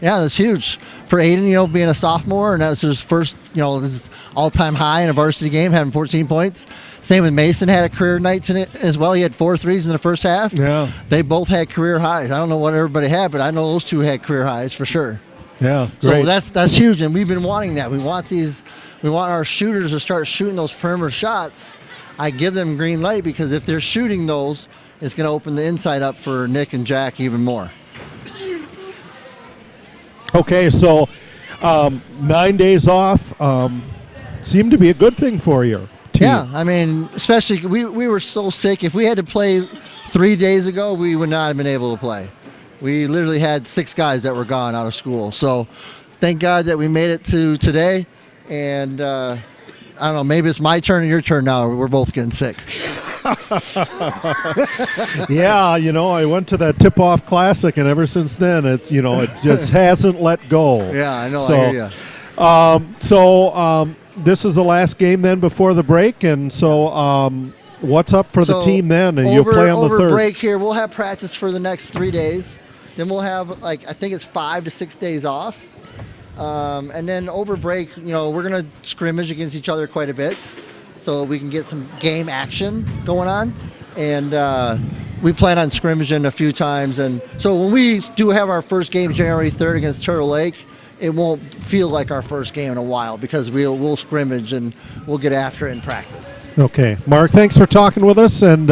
Yeah, that's huge for Aiden. Being a sophomore, and that's his first, his all-time high in a varsity game, having 14 points. Same with Mason, had a career night tonight as well. He had 4 threes in the first half. Yeah, they both had career highs. I don't know what everybody had, but I know those two had career highs for sure. Yeah, great. So that's huge, and we've been wanting that. We want our shooters to start shooting those perimeter shots. I give them green light because if they're shooting those, it's going to open the inside up for Nick and Jack even more. Okay, so 9 days off seemed to be a good thing for your team. Yeah, I mean, especially we were so sick. If we had to play 3 days ago, we would not have been able to play. We literally had 6 guys that were gone out of school. So thank God that we made it to today. And I don't know, maybe it's my turn or your turn now. We're both getting sick. Yeah, I went to that tip-off classic, and ever since then, it's it just hasn't let go. Yeah, I know. So, I hear you. This is the last game then before the break, and so what's up for the team then? And you'll play on the 3rd. Over break here, we'll have practice for the next 3 days. Then we'll have I think it's 5 to 6 days off. And then over break, we're going to scrimmage against each other quite a bit so we can get some game action going on. And we plan on scrimmaging a few times. And so when we do have our first game January 3rd against Turtle Lake, it won't feel like our first game in a while because we'll scrimmage and we'll get after it in practice. Okay. Mark, thanks for talking with us, and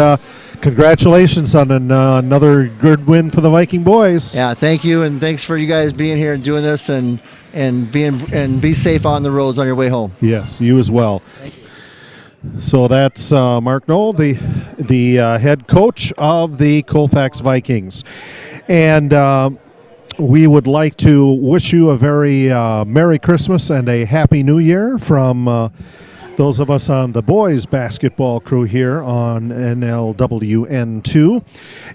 congratulations on another good win for the Viking boys. Yeah, thank you, and thanks for you guys being here and doing this, and be safe on the roads on your way home. Yes, you as well. Thank you. So that's Mark Knoll, the head coach of the Colfax Vikings. And we would like to wish you a very Merry Christmas and a Happy New Year from those of us on the boys basketball crew here on NLWN2.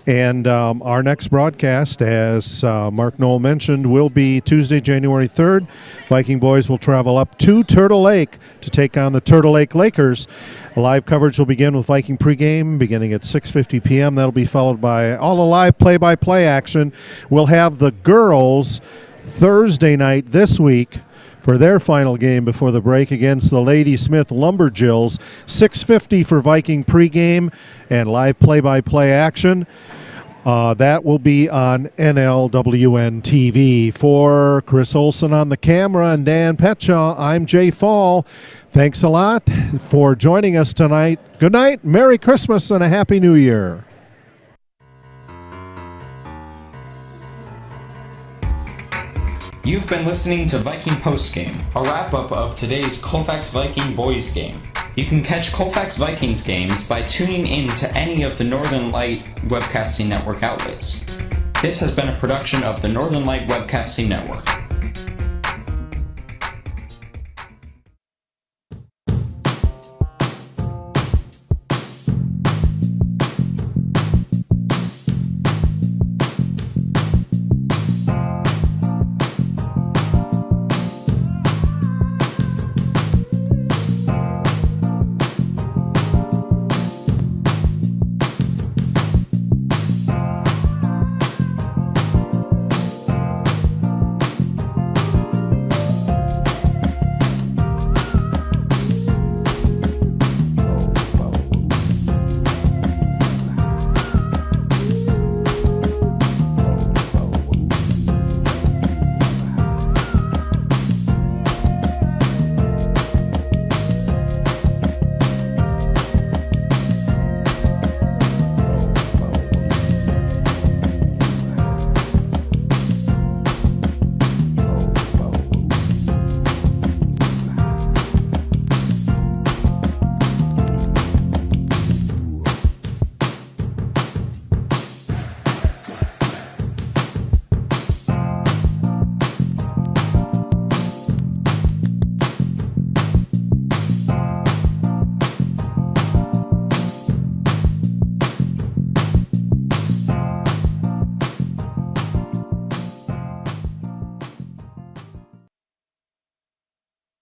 And our next broadcast, as Mark Knoll mentioned, will be Tuesday, January 3rd. Viking boys will travel up to Turtle Lake to take on the Turtle Lake Lakers. Live coverage will begin with Viking pregame beginning at 6:50 p.m. That'll be followed by all the live play-by-play action. We'll have the girls Thursday night this week for their final game before the break against the Lady Smith Lumberjills. 6:50 for Viking pregame and live play-by-play action. That will be on NLWN TV. For Chris Olson on the camera and Dan Petchaw, I'm Jay Fall. Thanks a lot for joining us tonight. Good night, Merry Christmas, and a Happy New Year. You've been listening to Viking Postgame, a wrap-up of today's Colfax Viking Boys game. You can catch Colfax Vikings games by tuning in to any of the Northern Light Webcasting Network outlets. This has been a production of the Northern Light Webcasting Network.